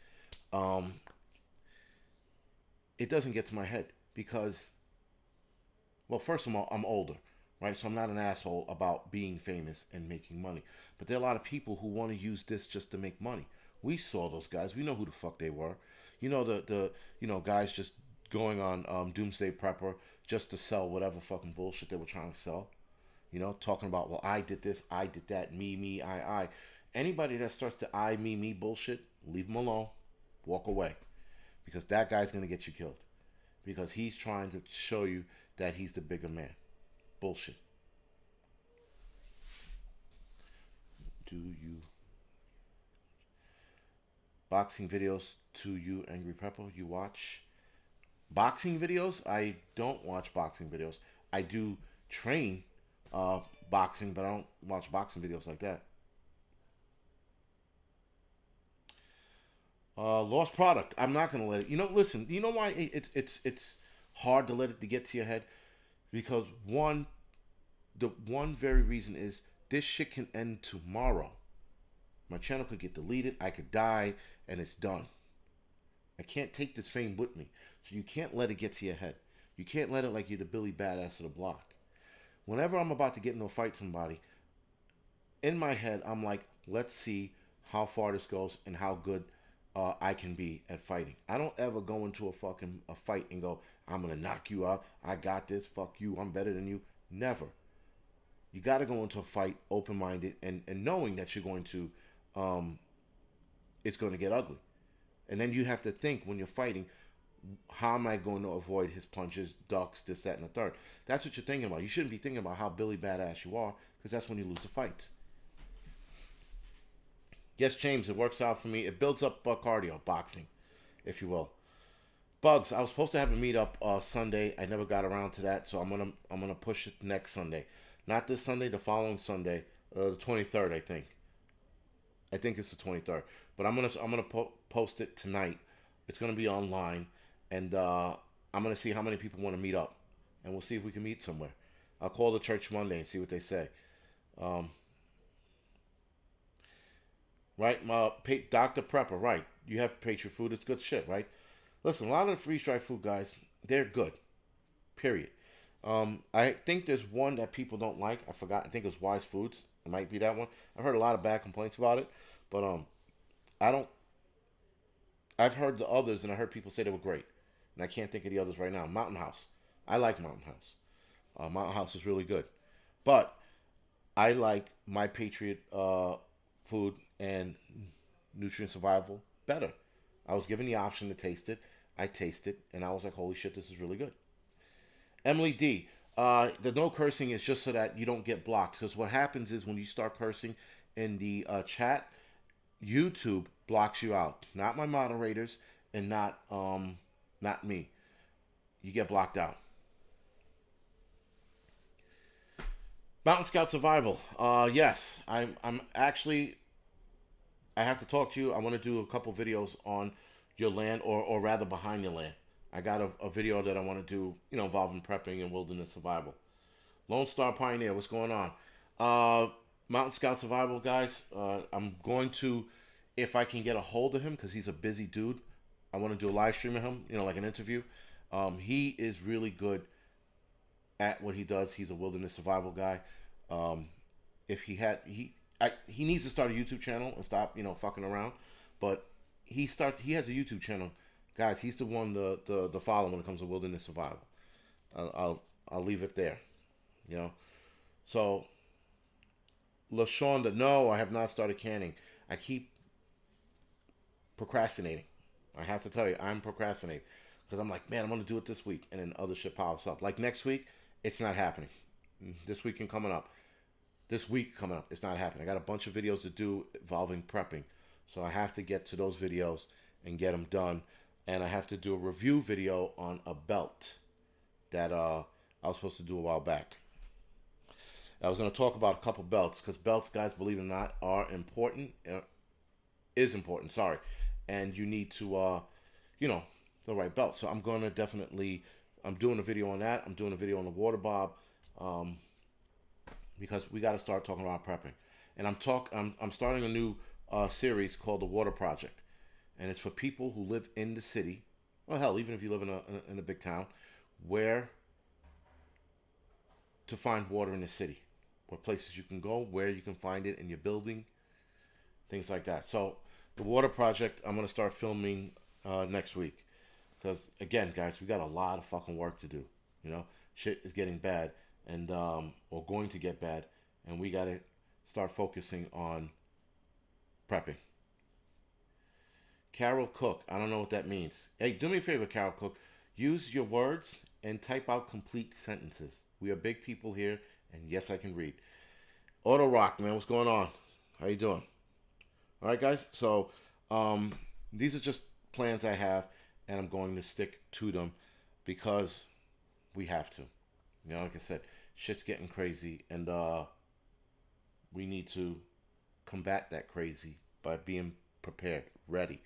It doesn't get to my head because, well, first of all, I'm older, right? So I'm not an asshole about being famous and making money. But there are a lot of people who want to use this just to make money. We saw those guys. We know who the fuck they were. You know the guys just going on Doomsday Prepper just to sell whatever fucking bullshit they were trying to sell. Talking about, well, I did this, I did that, me, I. Anybody that starts to I, me bullshit, leave them alone. Walk away. Because that guy's going to get you killed. Because he's trying to show you that he's the bigger man. Bullshit. Do you boxing videos to you, Angryprepper? You watch boxing videos? I don't watch boxing videos. I do train boxing, but I don't watch boxing videos like that. Lost product. I'm not gonna let it. Listen. You know why it's hard to let it to get to your head? Because the one very reason is this shit can end tomorrow. My channel could get deleted. I could die, and it's done. I can't take this fame with me. So you can't let it get to your head. You can't let it like you're the Billy Badass of the block. Whenever I'm about to get into a fight with somebody, in my head, I'm like, let's see how far this goes and how good I can be at fighting. I don't ever go into a fight and go, I'm gonna knock you out. I got this. Fuck you. I'm better than you. Never. You got to go into a fight open-minded and knowing that you're going to, it's going to get ugly. And then you have to think when you're fighting, how am I going to avoid his punches, ducks, this, that, and the third? That's what you're thinking about. You shouldn't be thinking about how Billy Badass you are, because that's when you lose the fights. Yes, James, it works out for me. It builds up cardio, boxing, if you will. Bugs, I was supposed to have a meetup Sunday. I never got around to that, so I'm gonna push it next Sunday. Not this Sunday, the following Sunday, the 23rd, I think. I think it's the 23rd. But I'm gonna post it tonight. It's gonna be online, and I'm gonna see how many people want to meet up, and we'll see if we can meet somewhere. I'll call the church Monday and see what they say. Um, right, Dr. Prepper, right? You have Patriot food. It's good shit, right? Listen, a lot of the freeze-dried food guys, they're good. Period. I think there's one that people don't like. I forgot. I think it's Wise Foods. It might be that one. I've heard a lot of bad complaints about it, but I don't. I've heard the others, and I heard people say they were great, and I can't think of the others right now. Mountain House. I like Mountain House. Mountain House is really good, but I like my Patriot food and Nutrient Survival better. I was given the option to taste it. I tasted, and I was like, "Holy shit, this is really good." Emily D. The no cursing is just so that you don't get blocked. Because what happens is when you start cursing in the chat, YouTube blocks you out. Not my moderators and not me. You get blocked out. Mountain Scout Survival. Yes, I'm actually. I have to talk to you. I want to do a couple videos on your land, or rather behind your land. I got a video that I want to do, involving prepping and wilderness survival. Lone Star Pioneer, what's going on? Mountain Scout Survival, guys. I'm going to, if I can get a hold of him, because he's a busy dude. I want to do a live stream of him, like an interview. He is really good at what he does. He's a wilderness survival guy. If he had, he needs to start a YouTube channel and stop, fucking around. But he has a YouTube channel. Guys, he's the one to follow when it comes to wilderness survival. I'll leave it there. So LaShonda, no, I have not started canning. I keep procrastinating. I have to tell you, I'm procrastinating. Because I'm like, man, I'm going to do it this week. And then other shit pops up. Like next week, it's not happening. This week coming up, it's not happening. I got a bunch of videos to do involving prepping. So I have to get to those videos and get them done. And I have to do a review video on a belt that I was supposed to do a while back. I was going to talk about a couple belts, because belts, guys, believe it or not, are important. Is important, sorry. And you need to, the right belt. So I'm going to definitely, I'm doing a video on that. I'm doing a video on the water bob, because we got to start talking about prepping. And I'm starting a new series called The Water Project. And it's for people who live in the city, or hell, even if you live in a big town, where to find water in the city, what places you can go, where you can find it in your building, things like that. So the water project, I'm gonna start filming next week because again, guys, we got a lot of fucking work to do. You know, shit is getting bad and or going to get bad, and we gotta start focusing on prepping. Carol Cook, I don't know what that means. Hey, do me a favor, Carol Cook. Use your words and type out complete sentences. We are big people here, and yes, I can read. Auto Rock, man, what's going on? How you doing? All right, guys. So these are just plans I have, and I'm going to stick to them because we have to. You know, like I said, shit's getting crazy, and we need to combat that crazy by being prepared, ready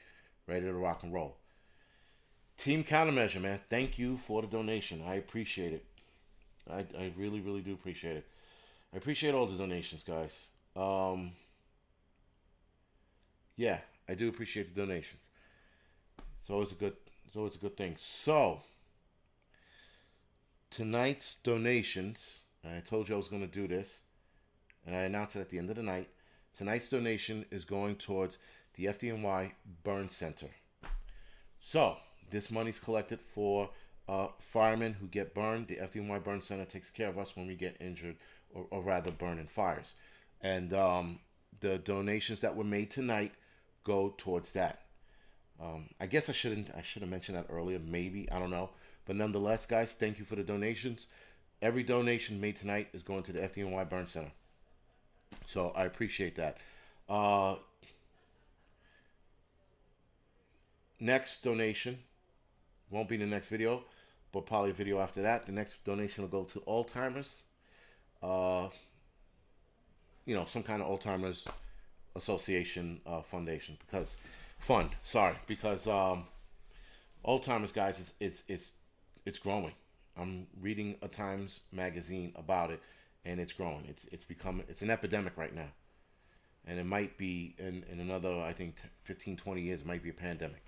to rock and roll. Team Countermeasure, man, thank you for the donation. I appreciate it. I really, really do appreciate it. I appreciate all the donations, guys. Yeah, I do appreciate the donations. It's always a good thing. So tonight's donations, I told you I was going to do this, and I announced it at the end of the night. Tonight's donation is going towards the FDNY Burn Center. So this money's collected for firemen who get burned. The FDNY Burn Center takes care of us when we get injured or rather burn in fires. And the donations that were made tonight go towards that. I guess I should have mentioned that earlier. Maybe, I don't know. But nonetheless, guys, thank you for the donations. Every donation made tonight is going to the FDNY Burn Center. So I appreciate that. Next donation won't be in the next video, but probably a video after that. The next donation will go to Alzheimer's. Some kind of Alzheimer's Association foundation because Alzheimer's, guys, it's growing. I'm reading a Times magazine about it, and it's growing. It's an epidemic right now, and it might be in another, I think, 15, 20 years, it might be a pandemic.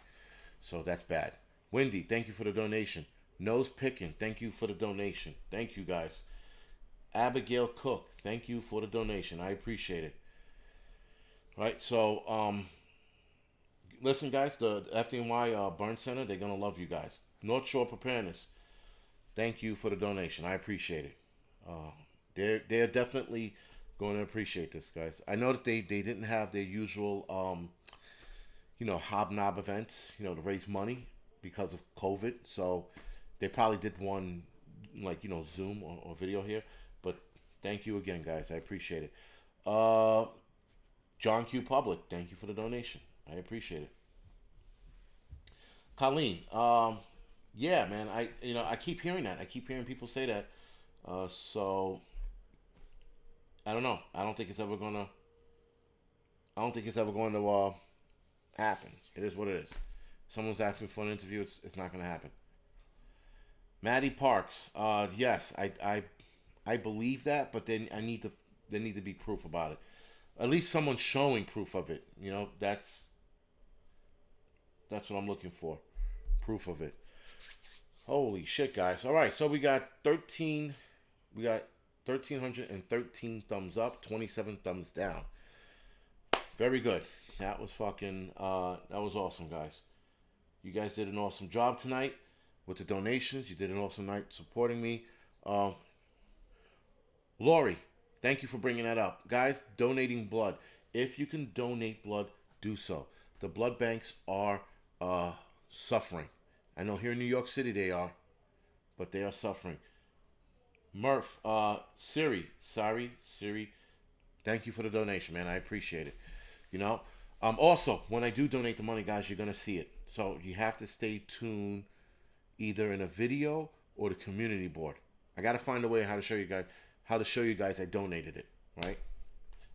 So that's bad. Wendy, thank you for the donation. Nose Picking, thank you for the donation. Thank you, guys. Abigail Cook, thank you for the donation. I appreciate it. All right, so listen, guys, the FDNY Burn Center, they're gonna love you guys. North Shore Preparedness, thank you for the donation. I appreciate it. They're definitely going to appreciate this, guys. I know that they didn't have their usual hobnob events, to raise money because of COVID. So they probably did one like, Zoom or video here. But thank you again, guys. I appreciate it. John Q. Public, thank you for the donation. I appreciate it. Colleen, yeah, man, I keep hearing that. I keep hearing people say that. So I don't know. I don't think it's ever going to happen. It is what it is. Someone's asking for an interview. It's not going to happen. Maddie Parks. Yes, I believe that, but then there need to be proof about it. At least someone showing proof of it. That's what I'm looking for. Proof of it. Holy shit, guys. All right, so we got 1,313 thumbs up, 27 thumbs down. Very good. That was awesome, guys. You guys did an awesome job tonight with the donations. You did an awesome night supporting me. Lori, thank you for bringing that up. Guys, donating blood. If you can donate blood, do so. The blood banks are suffering. I know here in New York City they are, but they are suffering. Murph, Siri, thank you for the donation, man. I appreciate it. Also, when I do donate the money, guys, you're going to see it. So you have to stay tuned either in a video or the community board. I got to find a way how to show you guys I donated it, right?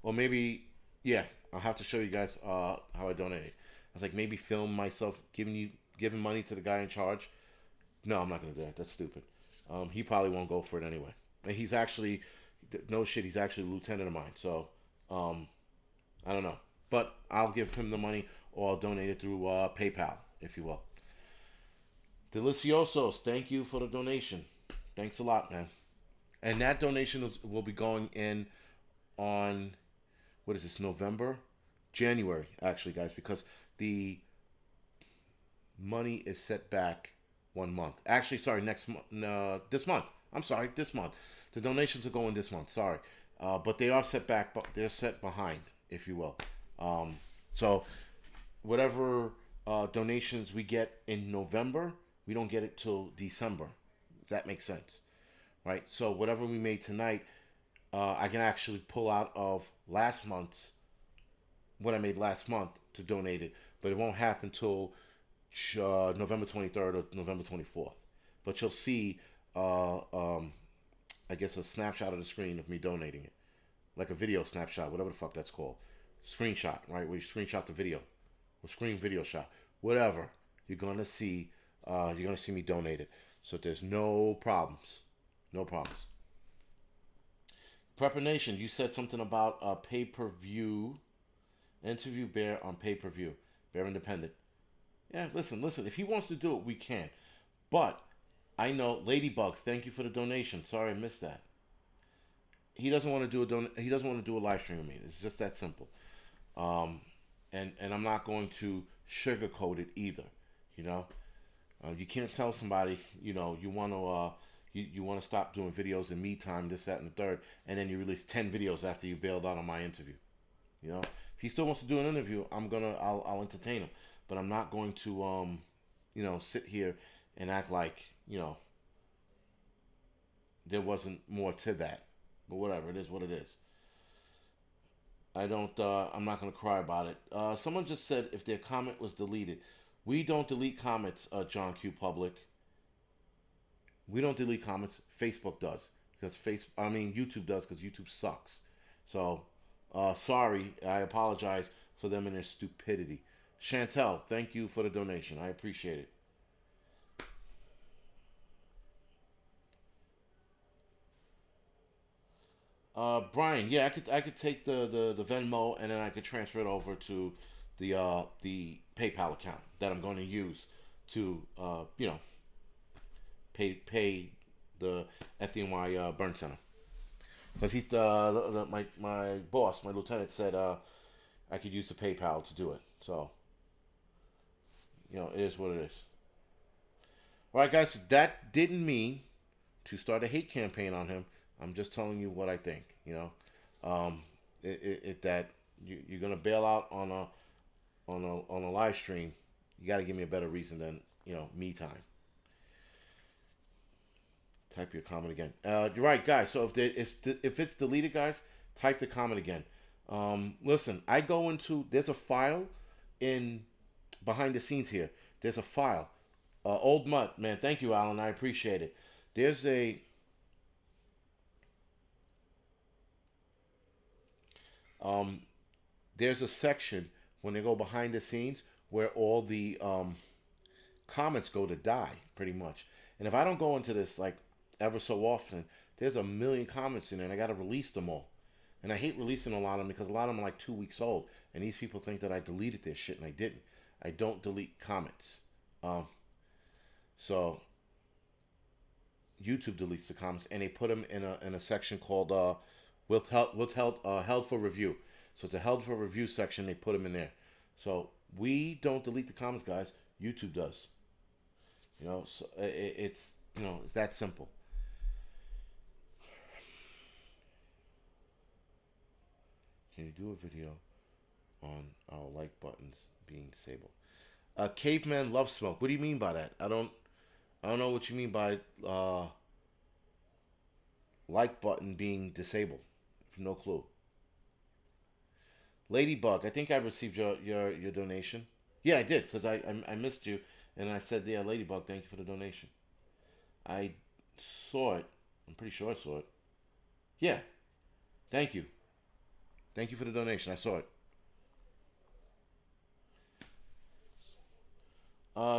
Or maybe, yeah, I'll have to show you guys how I donated it. I was like, maybe film myself giving money to the guy in charge. No, I'm not going to do that. That's stupid. He probably won't go for it anyway. And he's actually, no shit, he's actually a lieutenant of mine. So, I don't know. But I'll give him the money or I'll donate it through PayPal, if you will. Deliciosos, thank you for the donation. Thanks a lot, man. And that donation will be going in on, what is this, November? January, actually, guys, because the money is set back 1 month. Actually, sorry, next month. This month. I'm sorry, this month. The donations are going this month. Sorry, but they are set back. But they're set behind, if you will. So whatever donations we get in November, we don't get it till December. If that makes sense, right? So whatever we made tonight, I can actually pull out of last month's what I made last month to donate it, but it won't happen till November 23rd or November 24th. But you'll see, I guess, a snapshot of the screen of me donating it, like a video snapshot, whatever the fuck that's called, screenshot, right? Where you screenshot the video, or screen video shot, whatever. You're gonna see, me donate it. So there's no problems, no problems. Prepper Nation, you said something about a pay-per-view interview Bear on pay-per-view, Bear Independent. Yeah, listen. If he wants to do it, we can. But I know Ladybug. Thank you for the donation. Sorry, I missed that. He doesn't want to do He doesn't want to do a live stream with me. It's just that simple. And I'm not going to sugarcoat it either. You know, you can't tell somebody, you want to you want to stop doing videos in me time, this, that, and the third, and then you release 10 videos after you bailed out on my interview. If he still wants to do an interview, I'll entertain him, but I'm not going to sit here and act like there wasn't more to that. But whatever, it is what it is. I'm not gonna cry about it. Someone just said if their comment was deleted. We don't delete comments, John Q Public. We don't delete comments. Facebook does because YouTube does because YouTube sucks. So, sorry, I apologize for them and their stupidity. Chantel, thank you for the donation. I appreciate it. Brian, yeah, I could take the Venmo and then I could transfer it over to the PayPal account that I'm going to use to pay the FDNY Burn Center because he's my boss, my lieutenant said I could use the PayPal to do it. So it is what it is. All right, guys, that didn't mean to start a hate campaign on him. I'm just telling you what I think. That you're gonna bail out on a live stream. You got to give me a better reason than me time. Type your comment again. You're right, guys. So if it's deleted, guys, type the comment again. Listen, I go into there's a file in behind the scenes here. There's a file. Old Mutt, man. Thank you, Alan. I appreciate it. There's a there's a section when they go behind the scenes where all the comments go to die, pretty much. And if I don't go into this like ever so often, there's a million comments in there, and I got to release them all. And I hate releasing a lot of them because a lot of them are like 2 weeks old, and these people think that I deleted their shit, and I didn't. I don't delete comments. So YouTube deletes the comments, and they put them in a section called held for review. So it's a held for review section. They put them in there. So we don't delete the comments, guys. YouTube does. So it's it's that simple. Can you do a video on our like buttons being disabled? Caveman Love Smoke. What do you mean by that? I don't know what you mean by like button being disabled. No clue. Ladybug, I think I received your donation. Yeah, I did because I missed you and I said, yeah, Ladybug, thank you for the donation. I saw it. I'm pretty sure I saw it. Yeah. Thank you. Thank you for the donation. I saw it.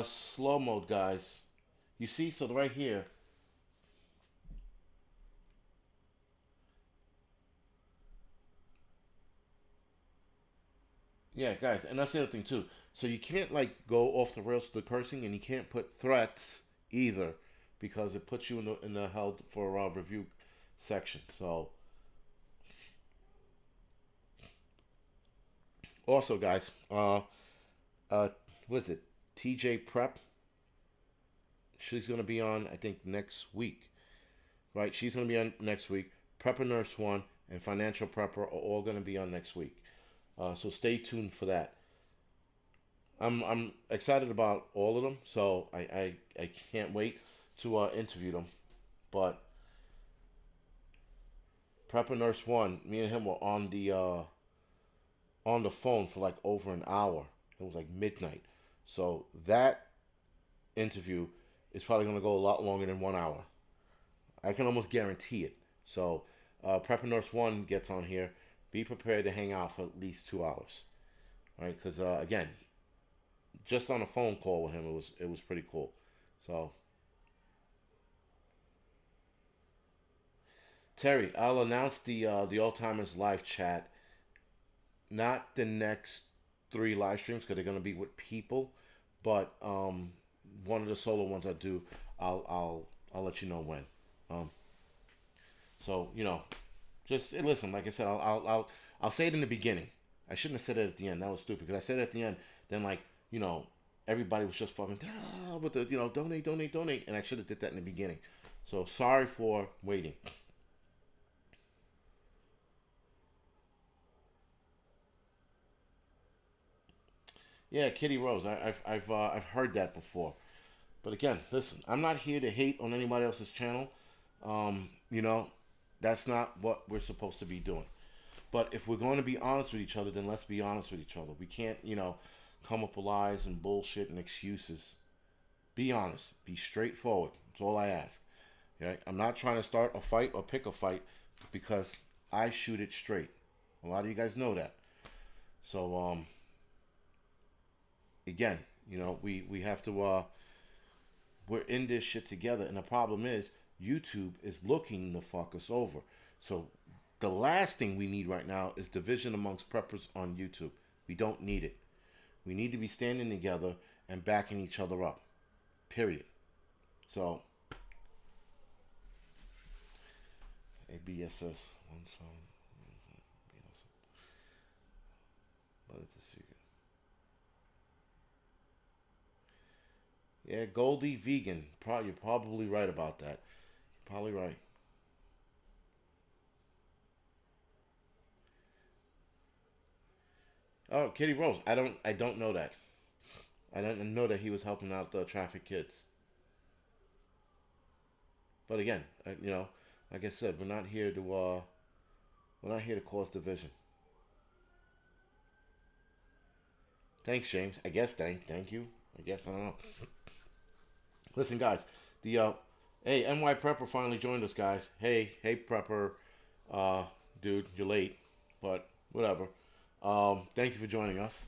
Slow mode, guys. You see, so right here. Yeah, guys, and that's the other thing too. So you can't like go off the rails with the cursing, and you can't put threats either, because it puts you in the held for review section. So also, guys, uh, what is it? TJ Prep. She's gonna be on, I think, next week. Right? She's gonna be on next week. Prepper Nurse One and Financial Prepper are all gonna be on next week. So stay tuned for that. I'm excited about all of them, so I can't wait to interview them. But Prepper Nurse One, me and him were on the phone for like over an hour. It was like midnight. So that interview is probably going to go a lot longer than 1 hour. I can almost guarantee it. So Prepper Nurse One gets on here. Be prepared to hang out for at least 2 hours, right? Because again, just on a phone call with him, it was pretty cool. So Terry, I'll announce the Alzheimer's live chat. Not the next three live streams because they're gonna be with people, but one of the solo ones I do, I'll let you know when. Um, so just listen. Like I said, I'll say it in the beginning. I shouldn't have said it at the end. That was stupid because I said it at the end. Then like everybody was just fucking with the donate, donate, donate, and I should have did that in the beginning. So sorry for waiting. Yeah, Kitty Rose. I've heard that before. But again, listen, I'm not here to hate on anybody else's channel. You know, that's not what we're supposed to be doing. But if we're going to be honest with each other, then let's be honest with each other. We can't, come up with lies and bullshit and excuses. Be honest. Be straightforward. That's all I ask. Okay? I'm not trying to start a fight or pick a fight because I shoot it straight. A lot of you guys know that. So, again, we have to we're in this shit together, and the problem is YouTube is looking to fuck us over. So the last thing we need right now is division amongst preppers on YouTube. We don't need it. We need to be standing together and backing each other up. Period. So ABSS one song, but it's a secret. Yeah, Goldie vegan. You're probably right about that. You're probably right. Oh, Kitty Rose. I don't know that. I didn't know that he was helping out the traffic kids. But again, like I said, we're not here to cause division. Thanks, James. I guess thank you. I guess I don't know. Listen, guys. The hey, NY Prepper finally joined us, guys. Hey, Prepper, uh, dude, you're late, but whatever. Thank you for joining us.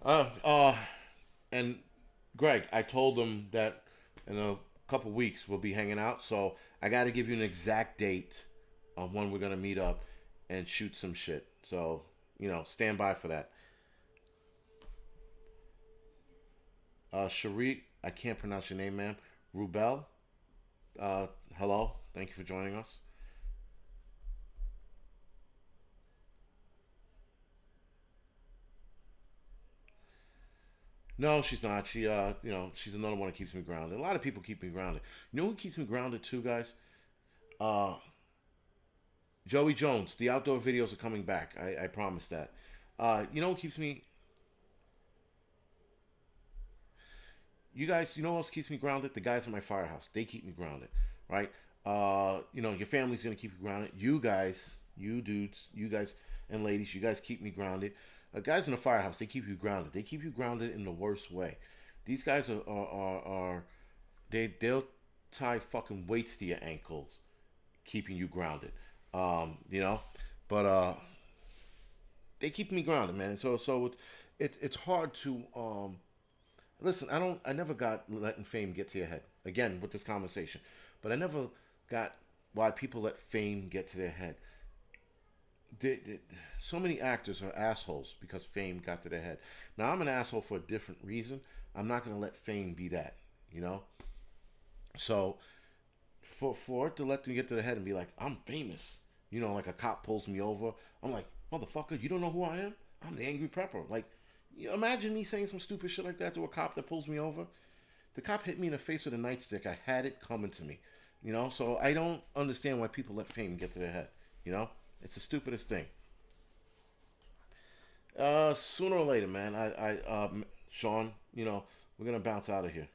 Uh, uh, and Greg, I told them that in a couple weeks we'll be hanging out, so I got to give you an exact date on when we're gonna meet up and shoot some shit. So stand by for that. Sharik, I can't pronounce your name, ma'am. Rubel, hello. Thank you for joining us. No, she's not. She's another one that keeps me grounded. A lot of people keep me grounded. You know who keeps me grounded too, guys? Uh, Joey Jones. The outdoor videos are coming back. I promise that. You know what keeps me? You guys, you know what else keeps me grounded? The guys in my firehouse. They keep me grounded, right? Your family's gonna keep you grounded. You guys, you dudes, you guys and ladies, you guys keep me grounded. Guys in the firehouse, they keep you grounded. They keep you grounded in the worst way. These guys are they'll tie fucking weights to your ankles, keeping you grounded. Um, you know, but they keep me grounded, man. So it's hard to listen. I never got letting fame get to your head. Again with this conversation, but I never got why people let fame get to their head. So many actors are assholes because fame got to their head. Now I'm an asshole for a different reason. I'm not gonna let fame be that. You know. So For it to let me get to the head and be like, I'm famous. You know, like a cop pulls me over. I'm like, motherfucker, you don't know who I am? I'm the Angry Prepper. Like, imagine me saying some stupid shit like that to a cop that pulls me over. The cop hit me in the face with a nightstick. I had it coming to me. You know, so I don't understand why people let fame get to their head. You know, it's the stupidest thing. Sooner or later, man. Sean, we're gonna bounce out of here.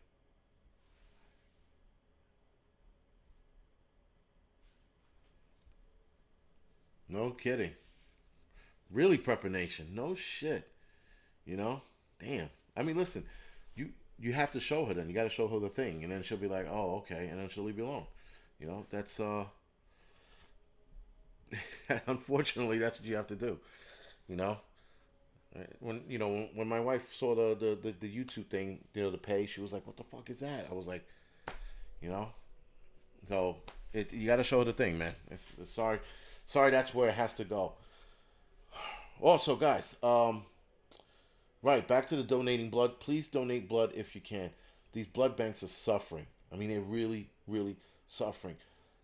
No kidding. Really, Prepper Nation. No shit. You know, damn. I mean, listen, you you have to show her. Then you got to show her the thing, and then she'll be like, oh, okay, and then she'll leave you alone. That's unfortunately that's what you have to do. You know, when my wife saw the YouTube thing, the pay, she was like, "What the fuck is that?" I was like, you know, so you got to show her the thing, man. It's sorry, that's where it has to go. Also, guys, right, back to the donating blood. Please donate blood if you can. These blood banks are suffering. I mean, they're really, really suffering.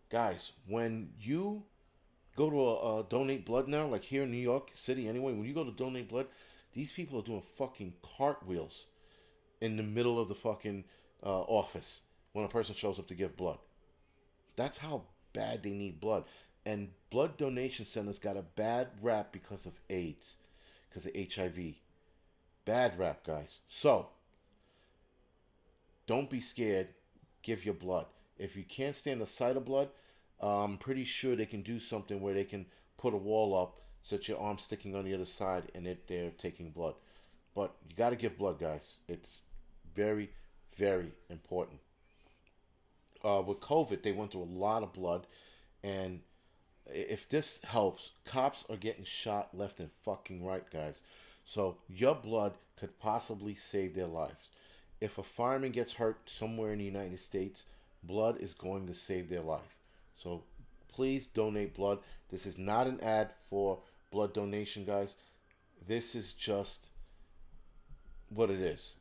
Guys, when you go to a donate blood now, like here in New York City anyway, when you go to donate blood, these people are doing fucking cartwheels in the middle of the fucking office when a person shows up to give blood. That's how bad they need blood. And blood donation centers got a bad rap because of AIDS, because of HIV. Bad rap, guys. So, don't be scared. Give your blood. If you can't stand the sight of blood, I'm pretty sure they can do something where they can put a wall up so that your arm's sticking on the other side and they're taking blood. But you got to give blood, guys. It's very, very important. With COVID, they went through a lot of blood, and if this helps, cops are getting shot left and fucking right, guys. So your blood could possibly save their lives. If a fireman gets hurt somewhere in the United States, blood is going to save their life. So please donate blood. This is not an ad for blood donation, guys. This is just what it is.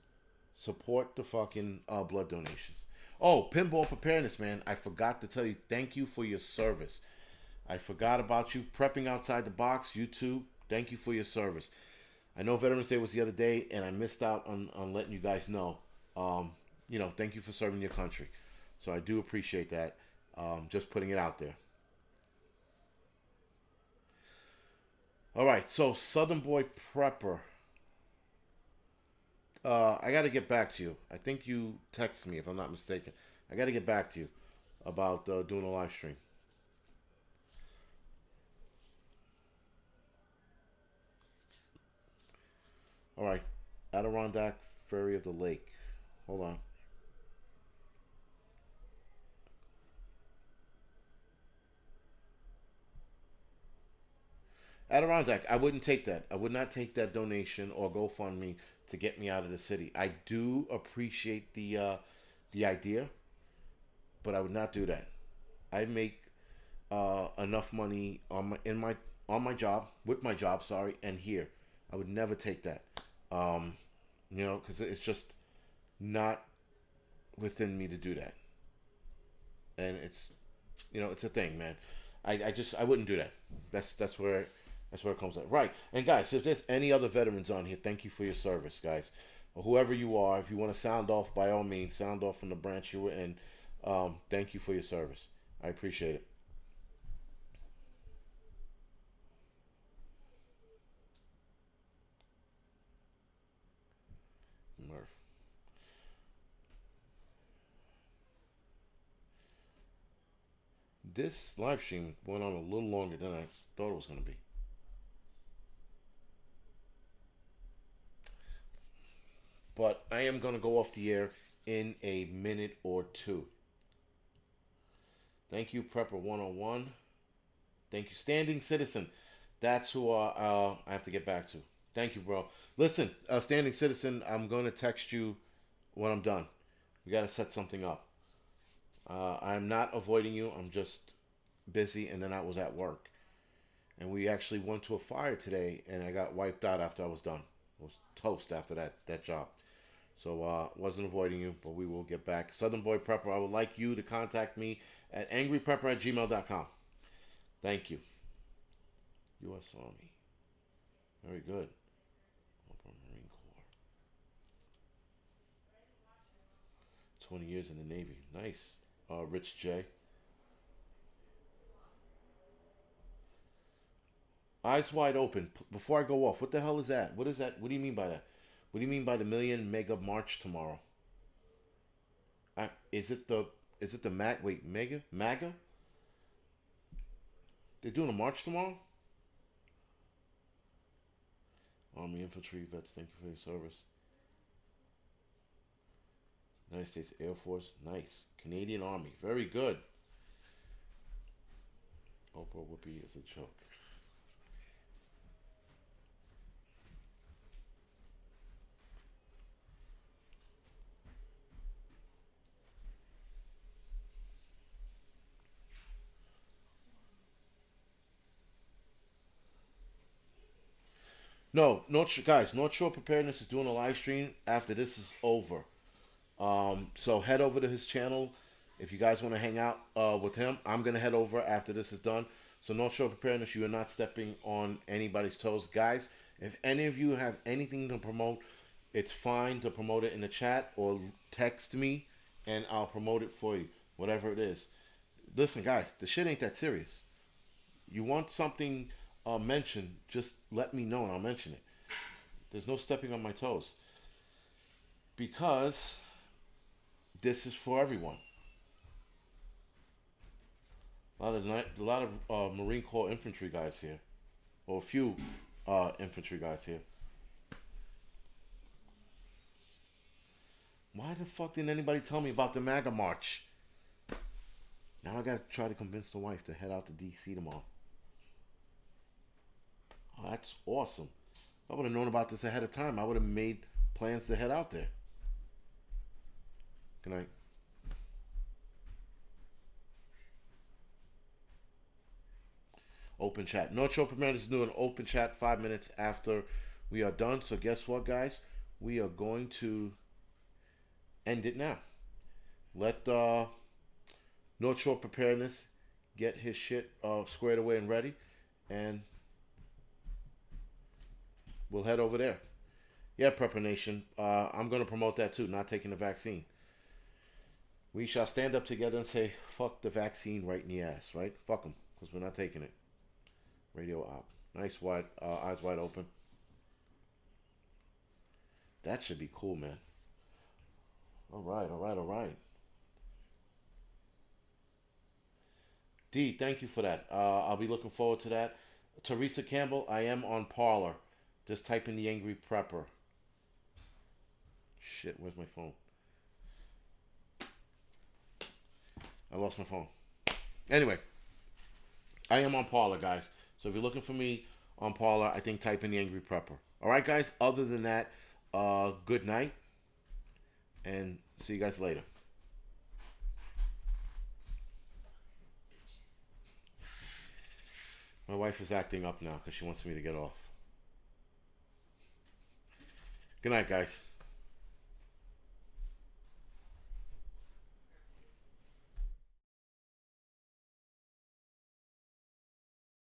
Support the fucking blood donations. Oh, pinball preparedness, man. I forgot to tell you, thank you for your service. I forgot about you prepping outside the box. You too. Thank you for your service. I know Veterans Day was the other day, and I missed out on letting you guys know. Thank you for serving your country. So I do appreciate that. Just putting it out there. All right. So Southern Boy Prepper. I got to get back to you. I think you text me if I'm not mistaken. I got to get back to you about doing a live stream. All right. Adirondack Ferry of the Lake. Hold on. Adirondack, I wouldn't take that. I would not take that donation or GoFundMe to get me out of the city. I do appreciate the idea, but I would not do that. I make enough money on my job with my job, sorry, and here. I would never take that. Um, because it's just not within me to do that, and it's a thing, man. I wouldn't do that. That's where it comes at. Right. And guys, if there's any other veterans on here, thank you for your service, guys. Or whoever you are, if you want to sound off, by all means, sound off from the branch you were in. Thank you for your service. I appreciate it. Murph. This live stream went on a little longer than I thought it was going to be. But I am going to go off the air in a minute or two. Thank you, Prepper 101. Thank you, Standing Citizen. That's who I have to get back to. Thank you, bro. Listen, Standing Citizen, I'm going to text you when I'm done. We got to set something up. I'm not avoiding you. I'm just busy, and then I was at work. And we actually went to a fire today, and I got wiped out after I was done. I was toast after that job. So wasn't avoiding you, but we will get back. Southern Boy Prepper, I would like you to contact me at angryprepper@gmail.com. Thank you. U.S. Army. Very good. Marine Corps. 20 years in the Navy. Nice. Rich J. Eyes wide open. Before I go off, what the hell is that? What is that? What do you mean by that? What do you mean by the million mega march tomorrow? Is it the wait, mega maga? They're doing a march tomorrow? Army infantry vets, thank you for your service. United States Air Force, nice. Canadian Army, very good. Oprah Whoopi is a joke. No, guys, North Shore Preparedness is doing a live stream after this is over. So head over to his channel if you guys want to hang out with him. I'm gonna head over after this is done. So North Shore Preparedness, you are not stepping on anybody's toes, guys. If any of you have anything to promote, it's fine to promote it in the chat or text me, and I'll promote it for you, whatever it is. Listen, guys, the shit ain't that serious. You want something mentioned, just let me know and I'll mention it. There's no stepping on my toes because this is for everyone. A lot of Marine Corps infantry guys here, or a few infantry guys here. Why the fuck didn't anybody tell me about the MAGA march? Now I gotta try to convince the wife to head out to DC tomorrow. Oh, that's awesome. If I would have known about this ahead of time, I would have made plans to head out there. Good night. Open chat. North Shore Premier is doing an open chat 5 minutes after we are done. So guess what, guys? We are going to end it now. Let North Shore Preparedness get his shit squared away and ready, and we'll head over there. Yeah, Prepper Nation. I'm going to promote that too, not taking the vaccine. We shall stand up together and say, fuck the vaccine right in the ass, right? Fuck them, because we're not taking it. Radio op. Nice wide, eyes wide open. That should be cool, man. All right, all right, all right. D, thank you for that. I'll be looking forward to that. Teresa Campbell, I am on Parlor. Just type in the Angry Prepper. Shit, where's my phone? I lost my phone. Anyway, I am on Parlor, guys. So if you're looking for me on Parlor, I think type in the Angry Prepper. All right, guys. Other than that, good night, and see you guys later. My wife is acting up now because she wants me to get off. Good night, guys.